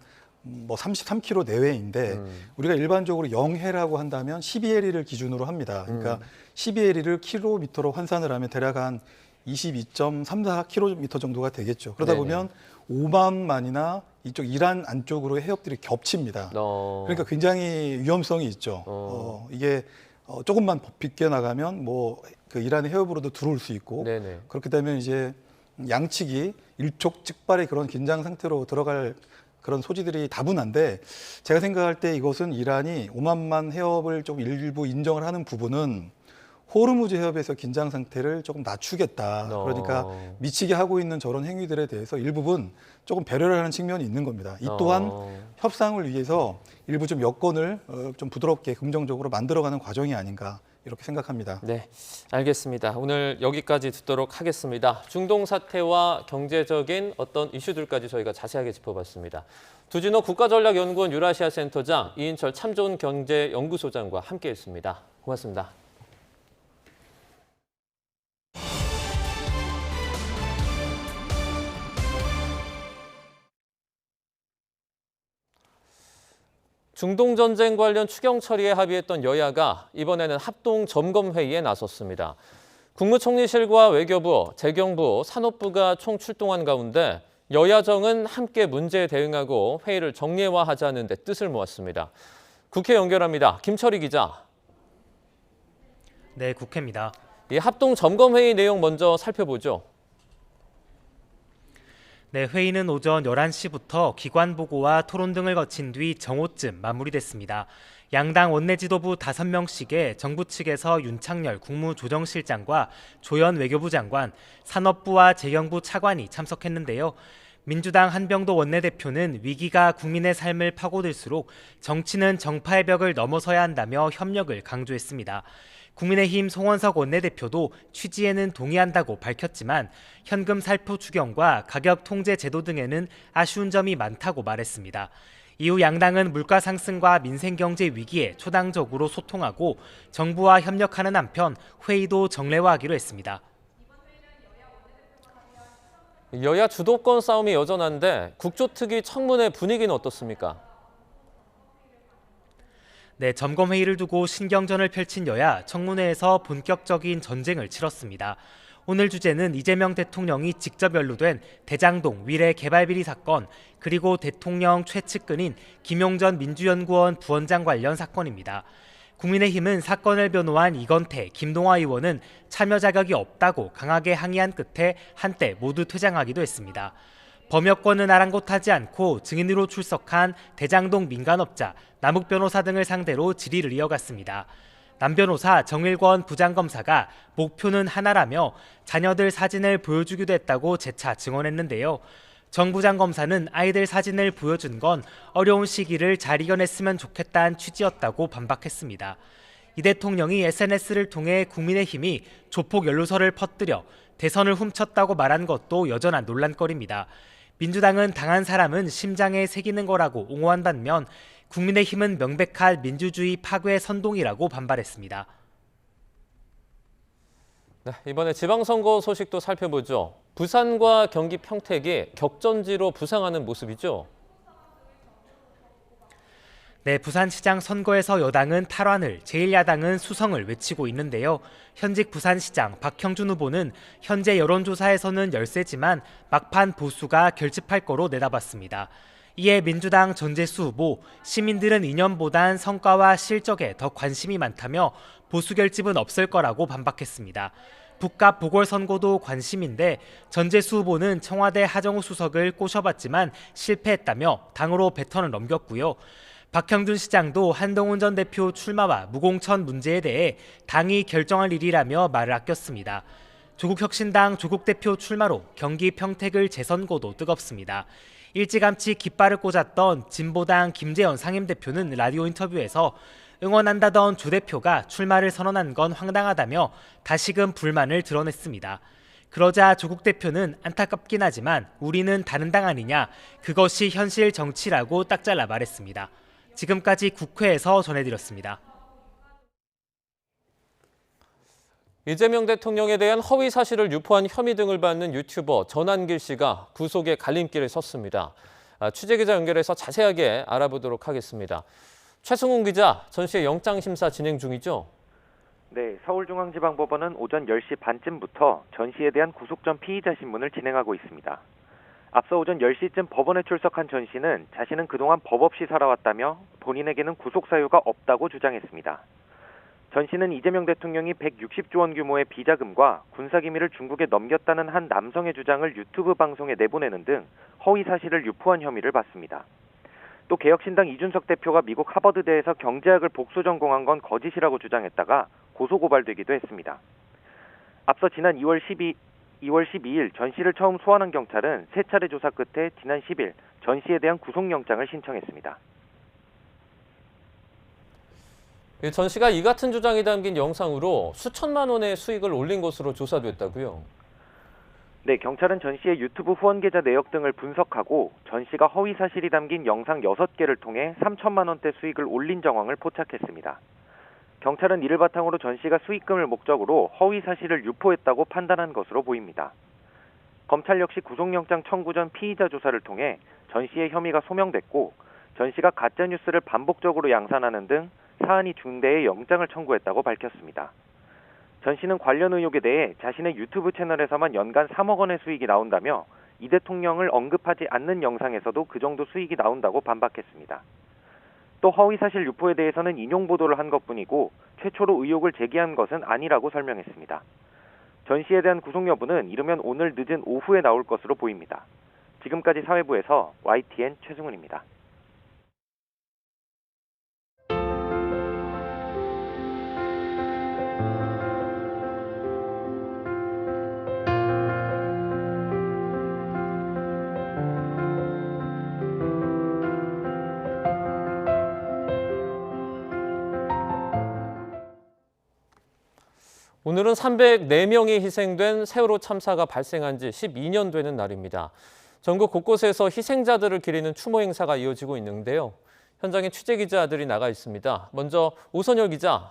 뭐 33km 내외인데 우리가 일반적으로 영해라고 한다면 12해리를 기준으로 합니다. 그러니까 12해리를 킬로미터로換算을 하면 대략 한 22.34km 정도가 되겠죠. 그러다 네네. 보면 오만만이나 이쪽 이란 안쪽으로 해협들이 겹칩니다. 그러니까 굉장히 위험성이 있죠. 이게 조금만 빗겨나가면 뭐 그 이란의 해협으로도 들어올 수 있고 네네. 그렇게 되면 이제 양측이 일촉즉발의 그런 긴장 상태로 들어갈 그런 소지들이 다분한데 제가 생각할 때 이것은 이란이 오만만 해협을 좀 일부 인정을 하는 부분은 호르무즈 해협에서 긴장 상태를 조금 낮추겠다. 그러니까 미치게 하고 있는 저런 행위들에 대해서 일부분 조금 배려를 하는 측면이 있는 겁니다. 이 또한 협상을 위해서 일부 좀 여건을 좀 부드럽게 긍정적으로 만들어가는 과정이 아닌가 이렇게 생각합니다. 네, 알겠습니다. 오늘 여기까지 듣도록 하겠습니다. 중동 사태와 경제적인 어떤 이슈들까지 저희가 자세하게 짚어봤습니다. 두진호 국가전략연구원 유라시아 센터장, 이인철 참좋은 경제연구소장과 함께했습니다. 고맙습니다. 중동 전쟁 관련 추경 처리에 합의했던 여야가 이번에는 합동 점검 회의에 나섰습니다. 국무총리실과 외교부, 재경부, 산업부가 총 출동한 가운데 여야정은 함께 문제에 대응하고 회의를 정례화하자는 데 뜻을 모았습니다. 국회 연결합니다. 김철희 기자. 네, 국회입니다. 이 합동 점검 회의 내용 먼저 살펴보죠. 네, 회의는 오전 11시부터 기관 보고와 토론 등을 거친 뒤 정오쯤 마무리됐습니다. 양당 원내 지도부 5명씩에 정부 측에서 윤창열 국무조정실장과 조현 외교부 장관, 산업부와 재경부 차관이 참석했는데요. 민주당 한병도 원내대표는 위기가 국민의 삶을 파고들수록 정치는 정파의 벽을 넘어서야 한다며 협력을 강조했습니다. 국민의힘 송원석 원내대표도 취지에는 동의한다고 밝혔지만 현금 살포 추경과 가격 통제 제도 등에는 아쉬운 점이 많다고 말했습니다. 이후 양당은 물가 상승과 민생 경제 위기에 초당적으로 소통하고 정부와 협력하는 한편 회의도 정례화하기로 했습니다. 여야 주도권 싸움이 여전한데 국조특위 청문회 분위기는 어떻습니까? 네, 점검회의를 두고 신경전을 펼친 여야 청문회에서 본격적인 전쟁을 치렀습니다. 오늘 주제는 이재명 대통령이 직접 연루된 대장동 위례 개발비리 사건 그리고 대통령 최측근인 김용전 민주연구원 부원장 관련 사건입니다. 국민의힘은 사건을 변호한 이건태, 김동화 의원은 참여 자격이 없다고 강하게 항의한 끝에 한때 모두 퇴장하기도 했습니다. 범여권은 아랑곳하지 않고 증인으로 출석한 대장동 민간업자, 남욱 변호사 등을 상대로 질의를 이어갔습니다. 남 변호사 정일권 부장검사가 목표는 하나라며 자녀들 사진을 보여주기도 했다고 재차 증언했는데요. 정 부장 검사는 아이들 사진을 보여준 건 어려운 시기를 잘 이겨냈으면 좋겠다는 취지였다고 반박했습니다. 이 대통령이 SNS를 통해 국민의힘이 조폭 연루설을 퍼뜨려 대선을 훔쳤다고 말한 것도 여전한 논란거리입니다. 민주당은 당한 사람은 심장에 새기는 거라고 옹호한 반면 국민의힘은 명백한 민주주의 파괴 선동이라고 반발했습니다. 네, 이번에 지방선거 소식도 살펴보죠. 부산과 경기 평택이 격전지로 부상하는 모습이죠. 네, 부산시장 선거에서 여당은 탈환을, 제1야당은 수성을 외치고 있는데요. 현직 부산시장 박형준 후보는 현재 여론조사에서는 열세지만 막판 보수가 결집할 거로 내다봤습니다. 이에 민주당 전재수 후보, 시민들은 이념보단 성과와 실적에 더 관심이 많다며 보수 결집은 없을 거라고 반박했습니다. 북갑 보궐선거도 관심인데 전재수 후보는 청와대 하정우 수석을 꼬셔봤지만 실패했다며 당으로 배턴을 넘겼고요. 박형준 시장도 한동훈 전 대표 출마와 무공천 문제에 대해 당이 결정할 일이라며 말을 아꼈습니다. 조국혁신당 조국 대표 출마로 경기 평택을 재선고도 뜨겁습니다. 일찌감치 깃발을 꽂았던 진보당 김재현 상임대표는 라디오 인터뷰에서 응원한다던 조 대표가 출마를 선언한 건 황당하다며 다시금 불만을 드러냈습니다. 그러자 조국 대표는 안타깝긴 하지만 우리는 다른 당 아니냐, 그것이 현실 정치라고 딱 잘라 말했습니다. 지금까지 국회에서 전해드렸습니다. 이재명 대통령에 대한 허위 사실을 유포한 혐의 등을 받는 유튜버 전한길 씨가 구속의 갈림길에 섰습니다. 취재기자 연결해서 자세하게 알아보도록 하겠습니다. 최승훈 기자, 전 씨의 영장심사 진행 중이죠? 네, 서울중앙지방법원은 오전 10시 반쯤부터 전 씨에 대한 구속 전 피의자 신문을 진행하고 있습니다. 앞서 오전 10시쯤 법원에 출석한 전 씨는 자신은 그동안 법 없이 살아왔다며 본인에게는 구속 사유가 없다고 주장했습니다. 전 씨는 이재명 대통령이 160조 원 규모의 비자금과 군사기밀을 중국에 넘겼다는 한 남성의 주장을 유튜브 방송에 내보내는 등 허위 사실을 유포한 혐의를 받습니다. 또 개혁신당 이준석 대표가 미국 하버드대에서 경제학을 복수 전공한 건 거짓이라고 주장했다가 고소고발되기도 했습니다. 앞서 지난 2월 12일 전 씨를 처음 소환한 경찰은 세 차례 조사 끝에 지난 10일 전 씨에 대한 구속영장을 신청했습니다. 전 씨가 이 같은 주장이 담긴 영상으로 수천만 원의 수익을 올린 것으로 조사됐다고요? 네, 경찰은 전 씨의 유튜브 후원 계좌 내역 등을 분석하고 전 씨가 허위 사실이 담긴 영상 6개를 통해 3천만 원대 수익을 올린 정황을 포착했습니다. 경찰은 이를 바탕으로 전 씨가 수익금을 목적으로 허위 사실을 유포했다고 판단한 것으로 보입니다. 검찰 역시 구속영장 청구 전 피의자 조사를 통해 전 씨의 혐의가 소명됐고 전 씨가 가짜뉴스를 반복적으로 양산하는 등 사안이 중대에 영장을 청구했다고 밝혔습니다. 전 씨는 관련 의혹에 대해 자신의 유튜브 채널에서만 연간 3억 원의 수익이 나온다며 이 대통령을 언급하지 않는 영상에서도 그 정도 수익이 나온다고 반박했습니다. 또 허위사실 유포에 대해서는 인용 보도를 한 것뿐이고 최초로 의혹을 제기한 것은 아니라고 설명했습니다. 전 씨에 대한 구속 여부는 이르면 오늘 늦은 오후에 나올 것으로 보입니다. 지금까지 사회부에서 YTN 최승훈입니다. 오늘은 304명이 희생된 세월호 참사가 발생한 지 12년 되는 날입니다. 전국 곳곳에서 희생자들을 기리는 추모 행사가 이어지고 있는데요. 현장에 취재기자들이 나가 있습니다. 먼저 오선열 기자.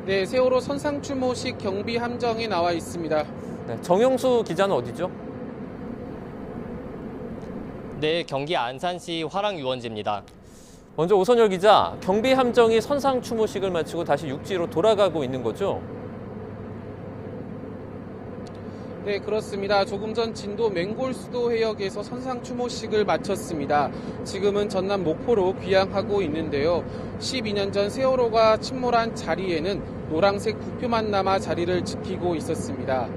네, 세월호 선상추모식 경비 함정에 나와 있습니다. 네, 정영수 기자는 어디죠? 네, 경기 안산시 화랑유원지입니다. 먼저 오선열 기자, 경비 함정이 선상 추모식을 마치고 다시 육지로 돌아가고 있는 거죠? 네, 그렇습니다. 조금 전 진도 맹골수도 해역에서 선상 추모식을 마쳤습니다. 지금은 전남 목포로 귀향하고 있는데요. 12년 전 세월호가 침몰한 자리에는 노란색 부표만 남아 자리를 지키고 있었습니다.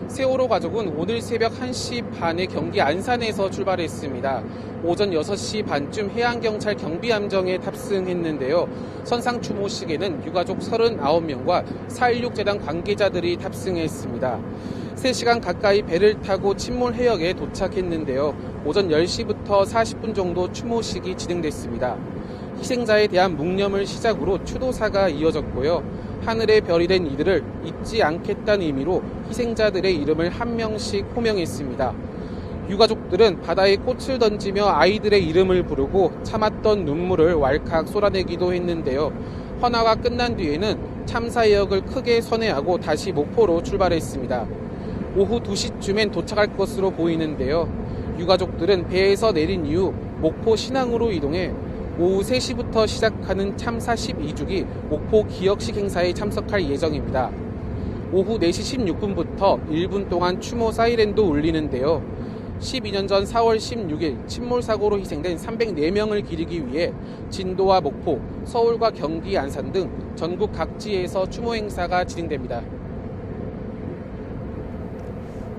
세월호 가족은 오늘 새벽 1시 반에 경기 안산에서 출발했습니다. 오전 6시 반쯤 해양경찰 경비함정에 탑승했는데요. 선상 추모식에는 유가족 39명과 4.16 재단 관계자들이 탑승했습니다. 3시간 가까이 배를 타고 침몰 해역에 도착했는데요. 오전 10시부터 40분 정도 추모식이 진행됐습니다. 희생자에 대한 묵념을 시작으로 추도사가 이어졌고요. 하늘의 별이 된 이들을 잊지 않겠다는 의미로 희생자들의 이름을 한 명씩 호명했습니다. 유가족들은 바다에 꽃을 던지며 아이들의 이름을 부르고 참았던 눈물을 왈칵 쏟아내기도 했는데요. 헌화가 끝난 뒤에는 참사 의역을 크게 선회하고 다시 목포로 출발했습니다. 오후 2시쯤엔 도착할 것으로 보이는데요. 유가족들은 배에서 내린 이후 목포 신항으로 이동해 오후 3시부터 시작하는 참사 12주기 목포 기억식 행사에 참석할 예정입니다. 오후 4시 16분부터 1분 동안 추모 사이렌도 울리는데요. 12년 전 4월 16일 침몰 사고로 희생된 304명을 기리기 위해 진도와 목포, 서울과 경기, 안산 등 전국 각지에서 추모 행사가 진행됩니다.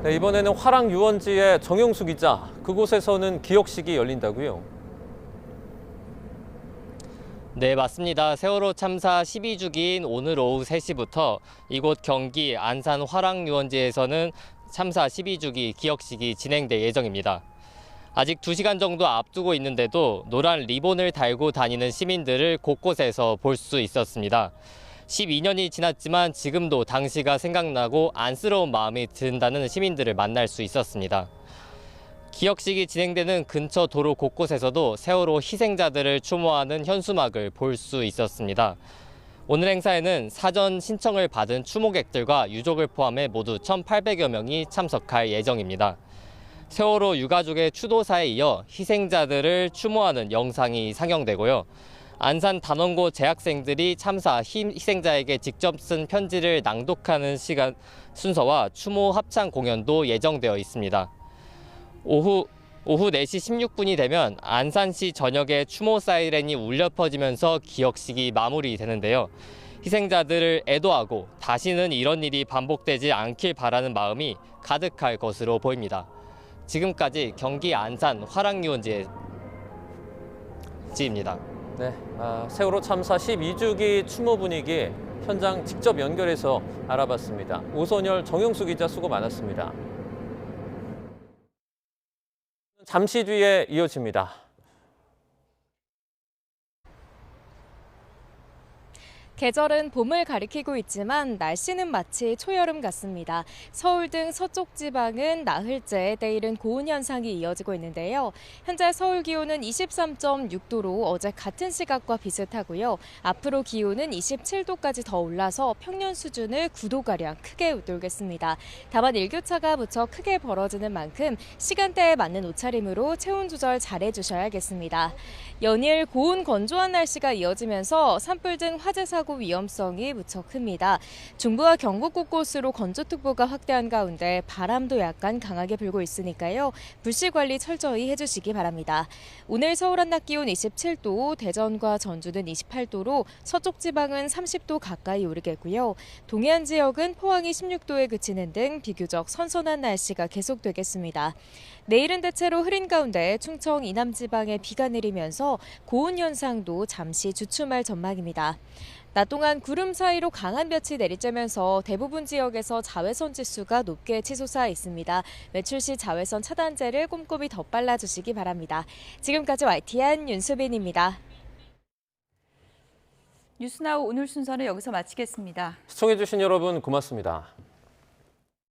네, 이번에는 화랑 유원지의 정영수 기자, 그곳에서는 기억식이 열린다고요? 네, 맞습니다. 세월호 참사 12주기인 오늘 오후 3시부터 이곳 경기 안산 화랑 유원지에서는 참사 12주기 기억식이 진행될 예정입니다. 아직 2시간 정도 앞두고 있는데도 노란 리본을 달고 다니는 시민들을 곳곳에서 볼 수 있었습니다. 12년이 지났지만 지금도 당시가 생각나고 안쓰러운 마음이 든다는 시민들을 만날 수 있었습니다. 기억식이 진행되는 근처 도로 곳곳에서도 세월호 희생자들을 추모하는 현수막을 볼 수 있었습니다. 오늘 행사에는 사전 신청을 받은 추모객들과 유족을 포함해 모두 1,800여 명이 참석할 예정입니다. 세월호 유가족의 추도사에 이어 희생자들을 추모하는 영상이 상영되고요. 안산 단원고 재학생들이 참사 희생자에게 직접 쓴 편지를 낭독하는 시간 순서와 추모 합창 공연도 예정되어 있습니다. 오후 4시 16분이 되면 안산시 전역에 추모 사이렌이 울려 퍼지면서 기억식이 마무리되는데요. 희생자들을 애도하고 다시는 이런 일이 반복되지 않길 바라는 마음이 가득할 것으로 보입니다. 지금까지 경기 안산 화랑유원지입니다. 네, 세월호 참사 12주기 추모 분위기 현장 직접 연결해서 알아봤습니다. 오선열, 정영수 기자 수고 많았습니다. 잠시 뒤에 이어집니다. 계절은 봄을 가리키고 있지만 날씨는 마치 초여름 같습니다. 서울 등 서쪽 지방은 나흘째 내일은 고온 현상이 이어지고 있는데요. 현재 서울 기온은 23.6도로 어제 같은 시각과 비슷하고요. 앞으로 기온은 27도까지 더 올라서 평년 수준을 9도가량 크게 웃돌겠습니다. 다만 일교차가 무척 크게 벌어지는 만큼 시간대에 맞는 옷차림으로 체온 조절 잘해주셔야겠습니다. 연일 고온 건조한 날씨가 이어지면서 산불 등 화재 사고 위험성이 무척 큽니다. 중부와 경북 곳곳으로 건조특보가 확대한 가운데 바람도 약간 강하게 불고 있으니까요. 불씨 관리 철저히 해주시기 바랍니다. 오늘 서울 한낮 기온 27도, 대전과 전주는 28도로 서쪽 지방은 30도 가까이 오르겠고요. 동해안 지역은 포항이 16도에 그치는 등 비교적 선선한 날씨가 계속되겠습니다. 내일은 대체로 흐린 가운데 충청 이남 지방에 비가 내리면서 고온 현상도 잠시 주춤할 전망입니다. 낮 동안 구름 사이로 강한 볕이 내리쬐면서 대부분 지역에서 자외선 지수가 높게 치솟아 있습니다. 외출 시 자외선 차단제를 꼼꼼히 덧발라주시기 바랍니다. 지금까지 YTN 윤수빈입니다. 뉴스나우 오늘 순서는 여기서 마치겠습니다. 시청해주신 여러분 고맙습니다.